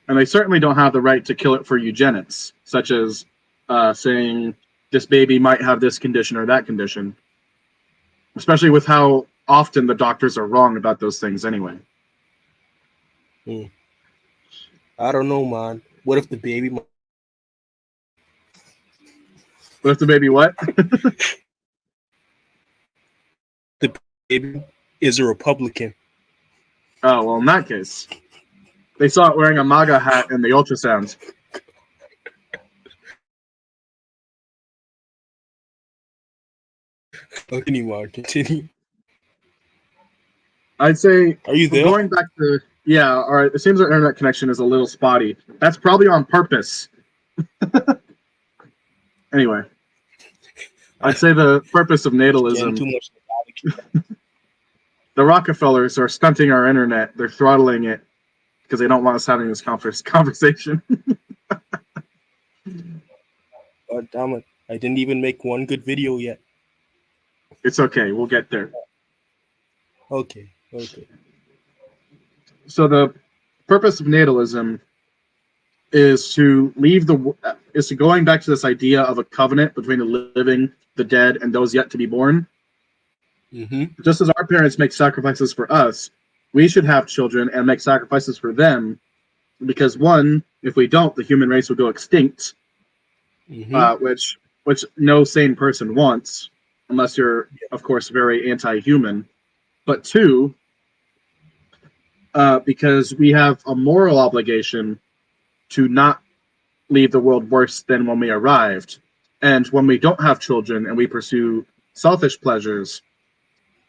And they certainly don't have the right to kill it for eugenics, such as saying this baby might have this condition or that condition, especially with how often the doctors are wrong about those things anyway. Mm. I don't know, man. What if the baby But if the baby what? the baby is a Republican? Oh, well, in that case, they saw it wearing a MAGA hat in the ultrasound. Continue, man. Continue. I'd say, Are you there? going back to, yeah, all right, it seems our internet connection is a little spotty. That's probably on purpose. Anyway, I'd say the purpose of Getting too natalism, much. the Rockefellers are stunting our internet, they're throttling it because they don't want us having this conversation. God damn it! I didn't even make one good video yet. It's okay. We'll get there. Okay, okay. So the purpose of natalism is to is to going back to this idea of a covenant between the living, the dead, and those yet to be born. Mm-hmm. Just as our parents make sacrifices for us, we should have children and make sacrifices for them, because one, if we don't, the human race will go extinct, Mm-hmm. which no sane person wants, unless you're, of course, very anti-human. But two, because we have a moral obligation to not leave the world worse than when we arrived. And when we don't have children and we pursue selfish pleasures,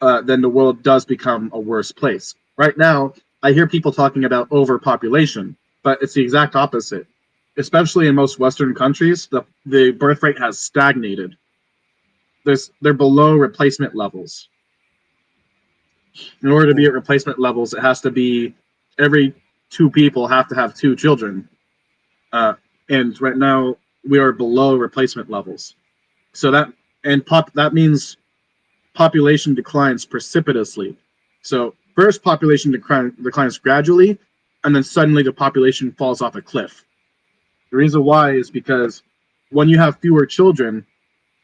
then the world does become a worse place. Right now, I hear people talking about overpopulation, but it's the exact opposite. Especially in most Western countries, the birth rate has stagnated. They're below replacement levels. In order to be Oh, at replacement levels, it has to be every two people have to have two children. And right now we are below replacement levels. So that means population declines precipitously. So first population declines gradually, and then suddenly the population falls off a cliff. The reason why is because when you have fewer children,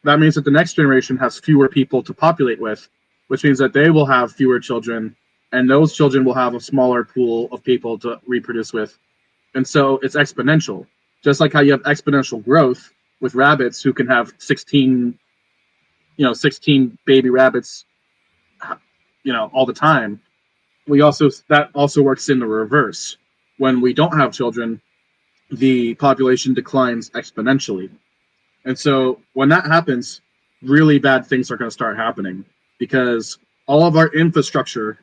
that means that the next generation has fewer people to populate with, which means that they will have fewer children, and those children will have a smaller pool of people to reproduce with. And so it's exponential. Just like how you have exponential growth with rabbits who can have 16 baby rabbits, all the time. That also works in the reverse. When we don't have children, the population declines exponentially. And so when that happens, really bad things are going to start happening, because all of our infrastructure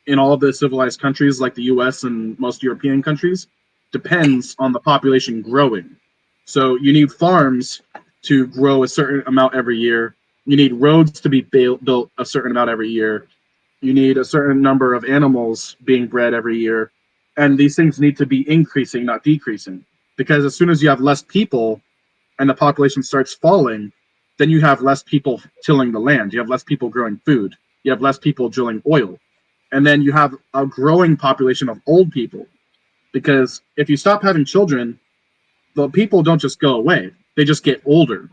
in all of the civilized countries like the US and most European countries depends on the population growing. So you need farms to grow a certain amount every year. You need roads to be built a certain amount every year. You need a certain number of animals being bred every year. And these things need to be increasing, not decreasing. Because as soon as you have less people and the population starts falling, then you have less people tilling the land. You have less people growing food. You have less people drilling oil. And then you have a growing population of old people. Because if you stop having children, the people don't just go away, they just get older.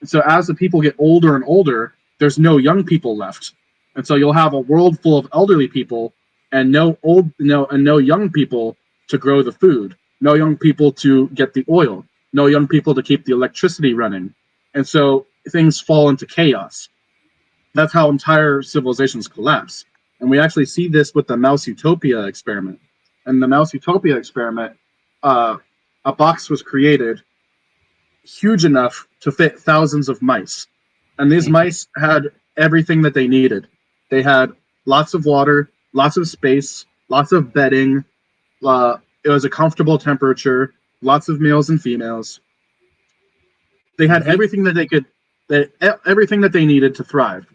So as the people get older and older, there's no young people left. And so you'll have a world full of elderly people and no young people to grow the food, no young people to get the oil, no young people to keep the electricity running. And so things fall into chaos. That's how entire civilizations collapse. And we actually see this with the Mouse Utopia experiment. In the Mouse Utopia experiment, a box was created huge enough to fit thousands of mice. And these mm-hmm. mice had everything that they needed. They had lots of water, lots of space, lots of bedding. It was a comfortable temperature, lots of males and females. They had Mm-hmm. everything that they needed to thrive.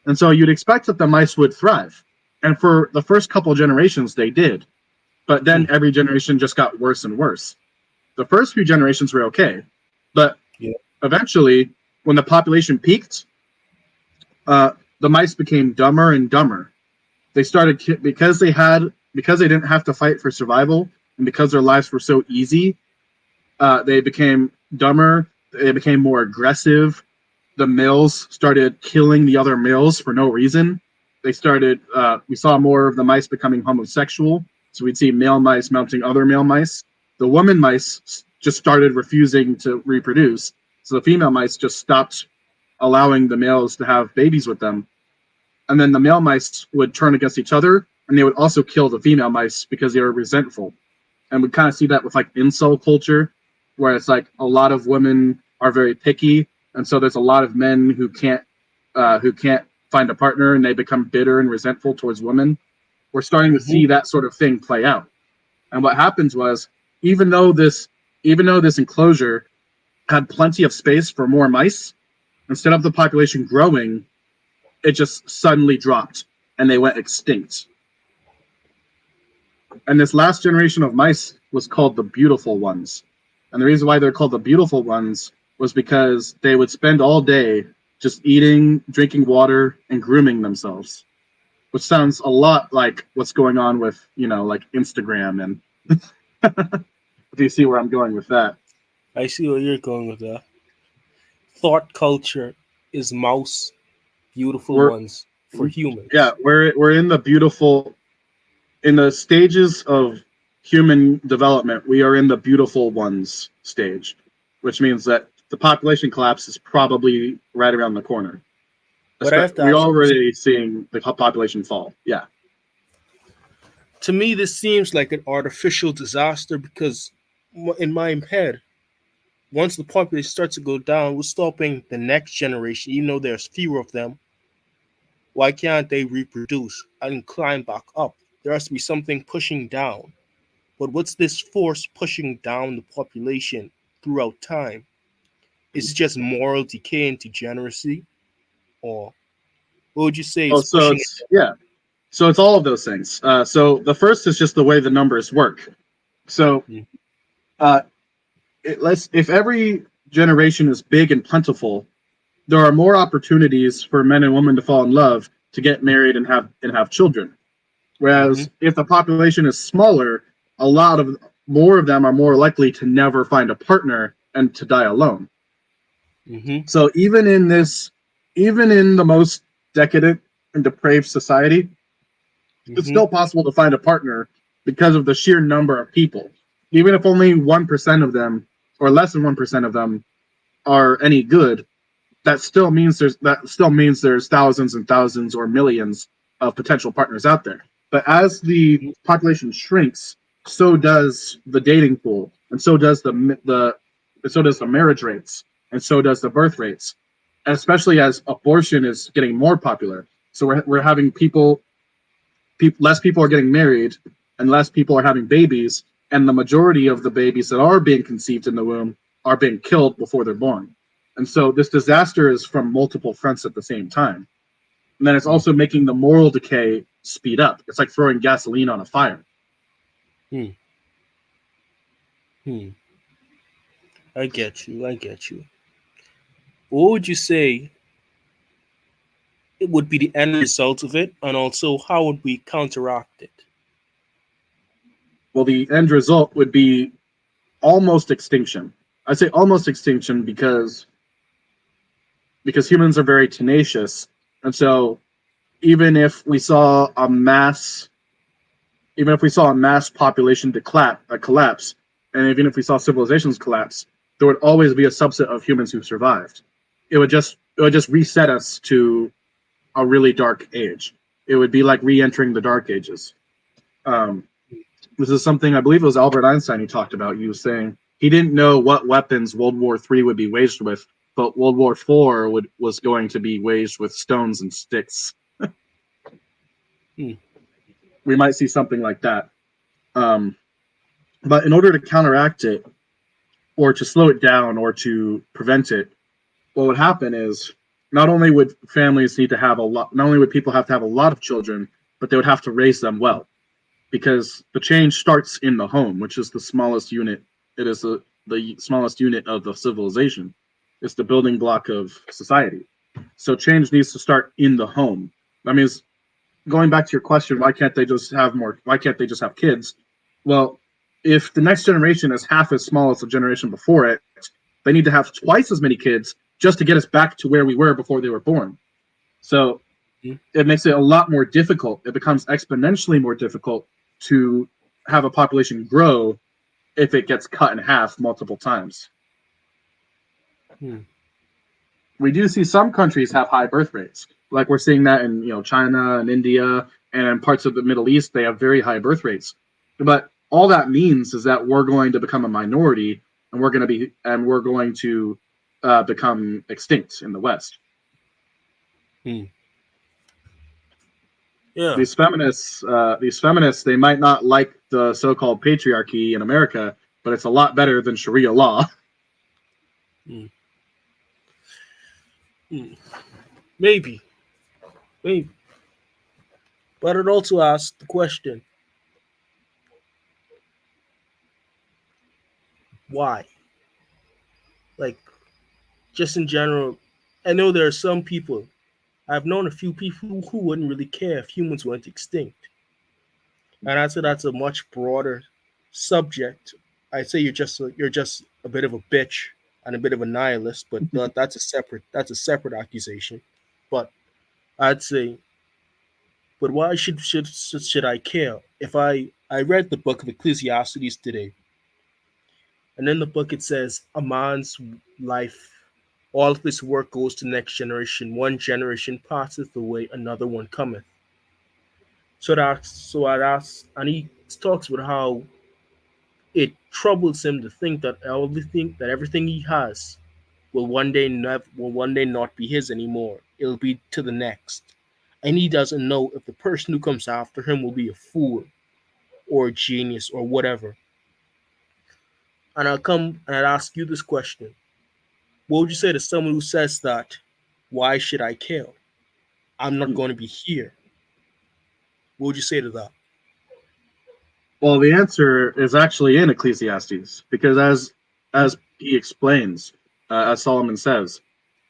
And so you'd expect that the mice would thrive. And for the first couple of generations, they did. But then Mm. every generation just got worse and worse. The first few generations were okay. But Yeah. eventually, when the population peaked, uh, the mice became dumber and dumber. They started because they didn't have to fight for survival, and because their lives were so easy, they became dumber. They became more aggressive. The males started killing the other males for no reason. We saw more of the mice becoming homosexual. So we'd see male mice mounting other male mice. The woman mice just started refusing to reproduce. So the female mice just stopped allowing the males to have babies with them. And then the male mice would turn against each other, and they would also kill the female mice because they were resentful. And we kind of see that with like incel culture, where it's like a lot of women are very picky, and so there's a lot of men who can't find a partner, and they become bitter and resentful towards women. We're starting to Mm-hmm. see that sort of thing play out. And what happens was, even though this enclosure had plenty of space for more mice, instead of the population growing, it just suddenly dropped and they went extinct. And this last generation of mice was called the beautiful ones. And the reason why they're called the beautiful ones was because they would spend all day just eating, drinking water, and grooming themselves, which sounds a lot like what's going on with, like Instagram. And do you see where I'm going with that? I see where you're going with that. Thought culture is mouse beautiful We're ones for yeah, humans. we're in the beautiful in the stages of human development. We are in the beautiful ones stage, which means that the population collapse is probably right around the corner. But I have to We're ask you, already seeing the population fall. Yeah. to me, this seems like an artificial disaster because, in my head, once the population starts to go down, we're stopping the next generation, even though there's fewer of them. Why can't they reproduce and climb back up? There has to be something pushing down. But what's this force pushing down the population throughout time? Is it just moral decay and degeneracy? Or what would you say Oh, is so pushing it's yeah. So it's all of those things. So the first is just the way the numbers work. So it? uh, if every generation is big and plentiful, there are more opportunities for men and women to fall in love, to get married and have children. Mm-hmm. Whereas if the population is smaller, a lot of more of them are more likely to never find a partner and to die alone. Mm-hmm. So even in the most decadent and depraved society, it's Mm-hmm. still possible to find a partner because of the sheer number of people. Even if only 1% of them, or less than 1% of them, are any good, that still means there's thousands and thousands or millions of potential partners out there. But as the population shrinks, so does the dating pool, and so does the marriage rates, and so does the birth rates. Especially as abortion is getting more popular, so we're having less people are getting married, and less people are having babies, and the majority of the babies that are being conceived in the womb are being killed before they're born. And so this disaster is from multiple fronts at the same time. And then it's also making the moral decay speed up. It's like throwing gasoline on a fire. Mm-hmm. Hmm. I get you. I get you. What would you say it would be the end result of it, and also how would we counteract it? Well, the end result would be almost extinction. I say almost extinction because humans are very tenacious. And so even if we saw a mass even if we saw a mass population collapse, and even if we saw civilizations collapse, there would always be a subset of humans who survived. It would just reset us to a really dark age. It would be like re-entering the dark ages. Um, this is something I believe it was Albert Einstein who talked about. He was saying he didn't know what weapons World War III would be waged with, but World War IV was going to be waged with stones and sticks. Hmm. We might see something like that. Um, but in order to counteract it, or to slow it down, or to prevent it, what would happen is not only would families need to have a lot, not only would people have to have a lot of children, but they would have to raise them well, because the change starts in the home, which is the smallest unit. It is the smallest unit of the civilization. It's the building block of society. So change needs to start in the home. That means, going back to your question, why can't they just have kids? Well, if the next generation is half as small as the generation before it, they need to have twice as many kids just to get us back to where we were before they were born. So it makes it a lot more difficult. It becomes exponentially more difficult to have a population grow if it gets cut in half multiple times. Hmm. We do see some countries have high birth rates. Like we're seeing that in China and India and in parts of the Middle East, they have very high birth rates. But all that means is that we're going to become a minority, and we're going to become extinct in the West. Hmm. Yeah. These feminists, they might not like the so-called patriarchy in America, but it's a lot better than Sharia law. Hmm. Hmm. Maybe. Maybe. But I'd also ask the question: why? Like, just in general, I know there are some people. I've known a few people who wouldn't really care if humans went extinct, and I'd say that's a much broader subject. I'd say you're just a bit of a bitch and a bit of a nihilist, but that's a separate accusation. But I'd say, but why should I care? If I read the book of Ecclesiastes today, and in the book it says a man's life, all of his work goes to the next generation. One generation passeth away, another one cometh. And he talks about how it troubles him to think that everything he has will one day not be his anymore. It'll be to the next. And he doesn't know if the person who comes after him will be a fool or a genius or whatever. And I'd ask you this question. What would you say to someone who says that? Why should I care? I'm not going to be here. What would you say to that? Well, the answer is actually in Ecclesiastes, because as he explains, as Solomon says,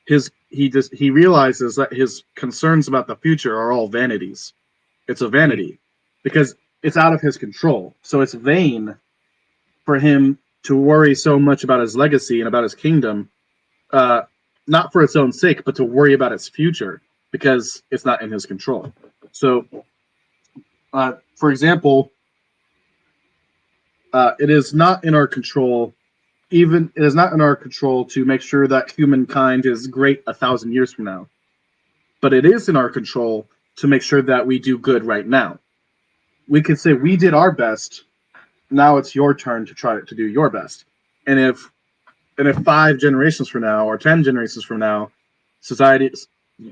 he realizes that his concerns about the future are all vanities. It's a Hmm. vanity because it's out of his control. So it's vain for him to worry so much about his legacy and about his kingdom, uh, not for its own sake, but to worry about its future because it's not in his control. So, for example, it is not in our control. Even it is not in our control to make sure that humankind is great 1,000 years from now, but it is in our control to make sure that we do good right now. We could say we did our best. Now it's your turn to try to do your best. And if 5 generations from now or 10 generations from now, society,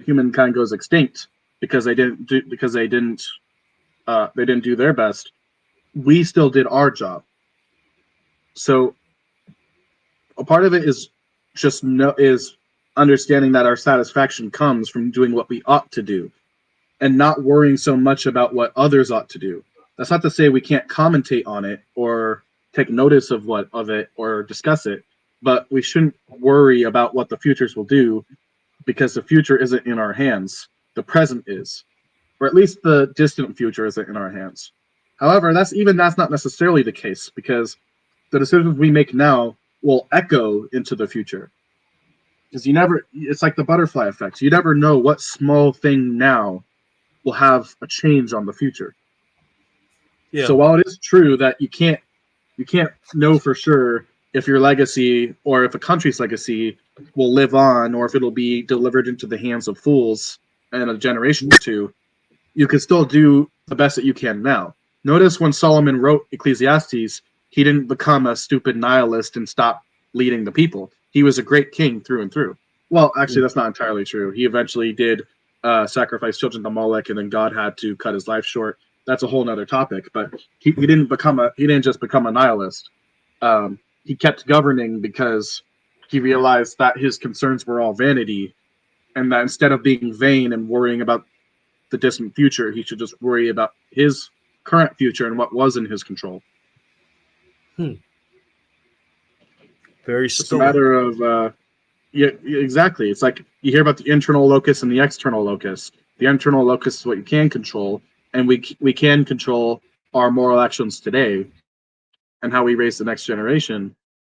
humankind goes extinct because they didn't do their best, we still did our job. So a part of it is is understanding that our satisfaction comes from doing what we ought to do and not worrying so much about what others ought to do. That's not to say we can't commentate on it or take notice of it or discuss it, but we shouldn't worry about what the futures will do because the future isn't in our hands. The present is, or at least the distant future isn't in our hands. However, that's not necessarily the case because the decisions we make now will echo into the future. Because it's like the butterfly effect. You never know what small thing now will have a change on the future. So Yeah. while it is true that you can't know for sure if your legacy or if a country's legacy will live on or if it'll be delivered into the hands of fools in a generation or two, you can still do the best that you can now. Notice when Solomon wrote Ecclesiastes, he didn't become a stupid nihilist and stop leading the people. He was a great king through and through. Well, actually, that's not entirely true. He eventually did sacrifice children to Molech, and then God had to cut his life short. That's a whole other topic. But he didn't just become a nihilist. He kept governing because he realized that his concerns were all vanity, and that instead of being vain and worrying about the distant future, he should just worry about his current future and what was in his control. Hmm. Very It's a stoic. matter of yeah, exactly. It's like you hear about the internal locus and the external locus. The internal locus is what you can control, and we can control our moral actions today and how we raise the next generation.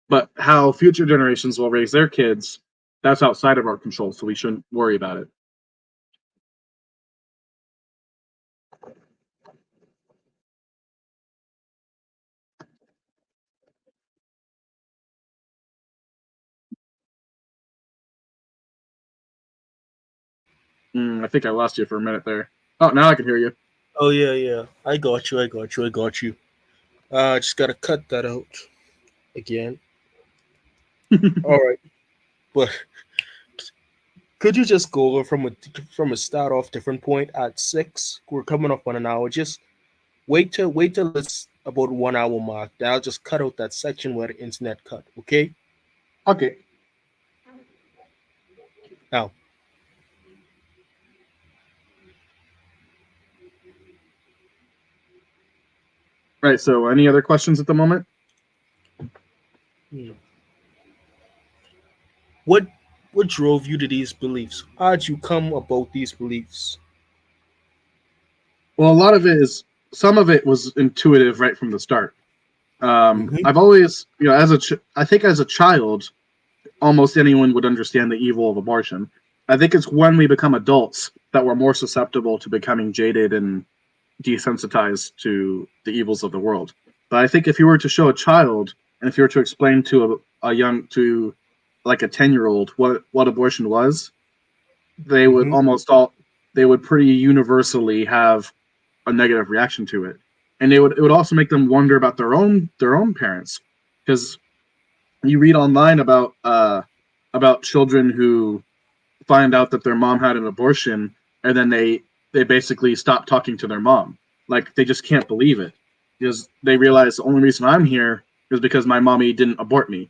But how future generations will raise their kids, that's outside of our control, so we shouldn't worry about it. I think I lost you for a minute there. Oh, now I can hear you. Oh yeah, yeah. I got you. I got you. I got you. Just gotta cut that out again. All right, but could you just go over from a start off different point at 6? We're coming up on an hour. Just wait till it's about 1 hour mark. Then I'll just cut out that section where the internet cut. Okay. Okay. Now, Right. So, any other questions at the moment? Hmm. What what drove you to these beliefs? How'd you come about these beliefs? Well, a lot of it is, some of it was intuitive right from the start. Mm-hmm. I've always, I think as a child, almost anyone would understand the evil of abortion. I think it's when we become adults that we're more susceptible to becoming jaded and desensitized to the evils of the world. But I think if you were to show a child, and if you were to explain to to like a 10-year old what abortion was, they would Mm-hmm. almost all they would pretty universally have a negative reaction to it, and it would also make them wonder about their own parents, because you read online about children who find out that their mom had an abortion, and then they basically stop talking to their mom. Like, they just can't believe it, because they realize the only reason I'm here is because my mommy didn't abort me,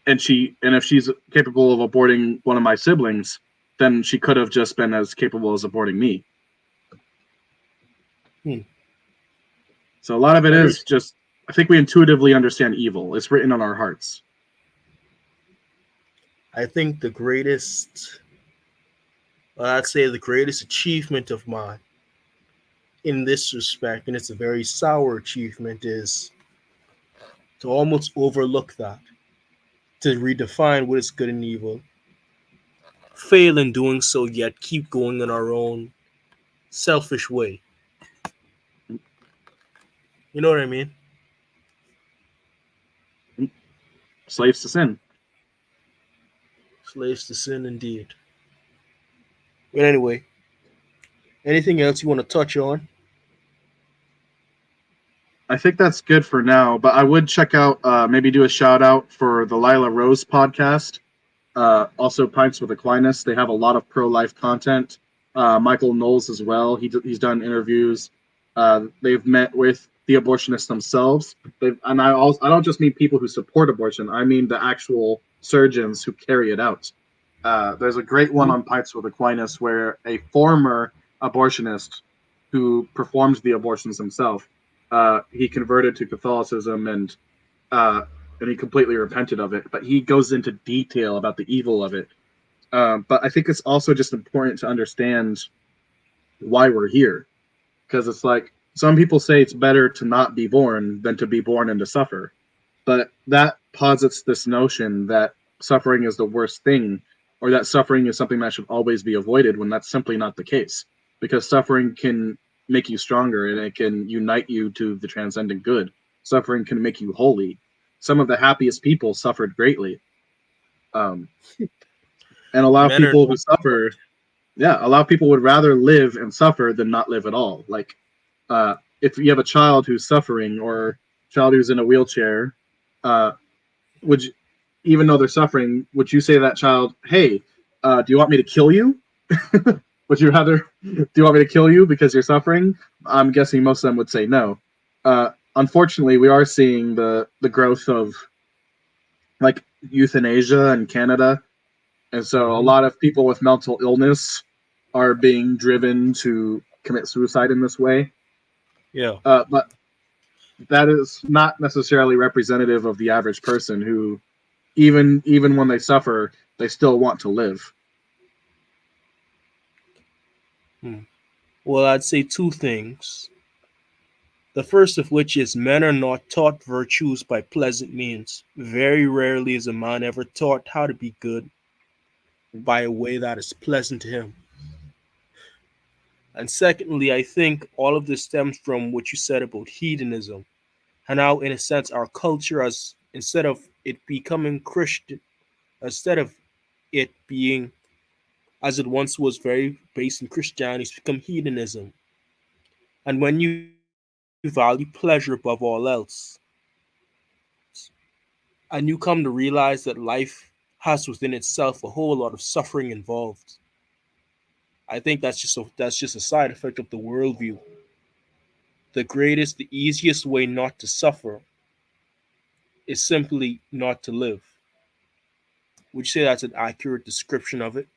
and if she's capable of aborting one of my siblings, then she could have just been as capable as aborting me. Hmm. So a lot of it Very. is just, I think we intuitively understand evil. It's written on our hearts. I think the greatest, well, I'd say the greatest achievement of mine in this respect, and it's a very sour achievement, is to almost overlook that, to redefine what is good and evil, fail in doing so, yet keep going in our own selfish way. You know what I mean? Slaves to sin. Slaves to sin, indeed. But anyway, anything else you want to touch on? I think that's good for now, but I would check out, maybe do a shout out for the Lila Rose podcast. Also, Pints with Aquinas. They have a lot of pro life content. Michael Knowles as well. He's done interviews. They've met with the abortionists themselves. And I don't just mean people who support abortion. I mean the actual surgeons who carry it out. There's a great one Hmm? on Pints with Aquinas where a former abortionist who performed the abortions himself, he converted to Catholicism, uh, and he completely repented of it. But he goes into detail about the evil of it. But I think it's also just important to understand why we're here, because it's like some people say it's better to not be born than to be born and to suffer. But that posits this notion that suffering is the worst thing, or that suffering is something that should always be avoided, when that's simply not the case. Because suffering can make you stronger, and it can unite you to the transcendent good. Suffering can make you holy. Some of the happiest people suffered greatly. Um, and a lot of Men are people who not. suffer, yeah, a lot of people would rather live and suffer than not live at all. Like, if you have a child who's suffering, or a child who's in a wheelchair, uh, would you, even though they're suffering, would you say to that child, "Hey, do you want me to kill you? Would you rather? Do you want me to kill you because you're suffering?" I'm guessing most of them would say no. Unfortunately, we are seeing the growth of, like, euthanasia in Canada, and so a Hmm. lot of people with mental illness are being driven to commit suicide in this way. Yeah. But that is not necessarily representative of the average person who, even when they suffer, they still want to live. Hmm. Well, I'd say two things. The first of which is men are not taught virtues by pleasant means. Very rarely is a man ever taught how to be good by a way that is pleasant to him. And secondly, I think all of this stems from what you said about hedonism, and how, in a sense, our culture, as instead of it becoming Christian, instead of it being as it once was very based in Christianity, it's become hedonism. And when you value pleasure above all else, and you come to realize that life has within itself a whole lot of suffering involved, I think that's just a side effect of the worldview. The greatest, the easiest way not to suffer is simply not to live. Would you say that's an accurate description of it?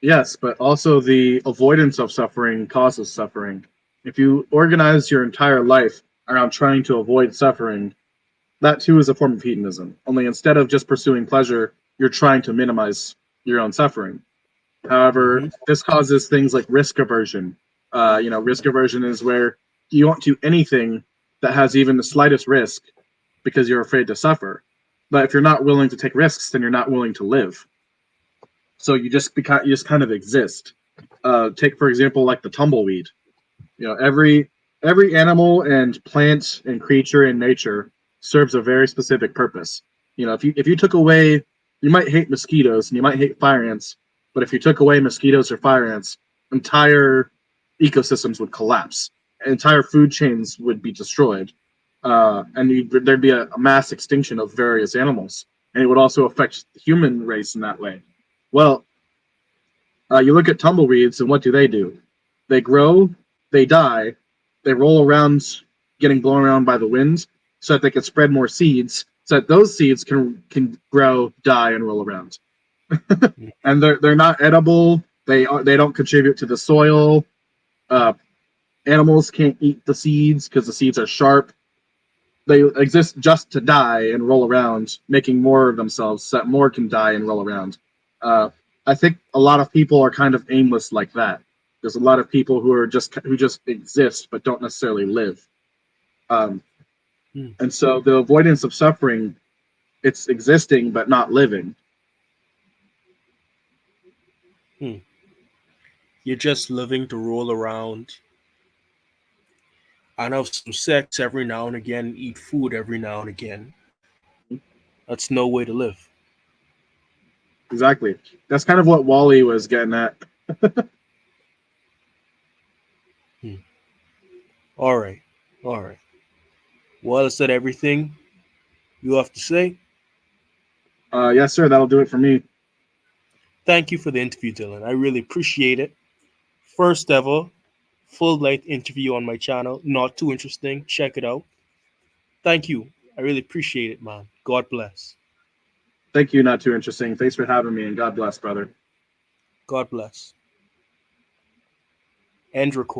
Yes, but also the avoidance of suffering causes suffering. If you organize your entire life around trying to avoid suffering, that too is a form of hedonism. Only instead of just pursuing pleasure, you're trying to minimize your own suffering. However, Mm-hmm. this causes things like risk aversion. Risk aversion is where you won't do anything that has even the slightest risk because you're afraid to suffer. But if you're not willing to take risks, then you're not willing to live. So you just kind of exist. Take for example, like the tumbleweed. Every animal and plant and creature in nature serves a very specific purpose. If you took away, you might hate mosquitoes and you might hate fire ants, but if you took away mosquitoes or fire ants, entire ecosystems would collapse. Entire food chains would be destroyed, there'd be a mass extinction of various animals, and it would also affect the human race in that way. Well, you look at tumbleweeds, and what do? They grow, they die, they roll around, getting blown around by the wind, so that they can spread more seeds, so that those seeds can grow, die, and roll around. And they're not edible. They don't contribute to the soil. Uh, Animals can't eat the seeds because the seeds are sharp. They exist just to die and roll around, making more of themselves so that more can die and roll around. Uh, I think a lot of people are kind of aimless like that. There's a lot of people who just exist but don't necessarily live. Um, and so the avoidance of suffering, it's existing but not living. Mm-hmm. You're just living to roll around and have some sex every now and again, eat food every now and again. That's no way to live. Exactly. That's kind of what Wally was getting at. Hmm. All right. All right. Well, is that everything you have to say? Yes, sir. That'll do it for me. Thank you for the interview, Dylan. I really appreciate it. First ever full length interview on my channel. Not too interesting. Check it out. Thank you. I really appreciate it, man. God bless. Thank you. Not too interesting. Thanks for having me, and God bless, brother. God bless. End recording.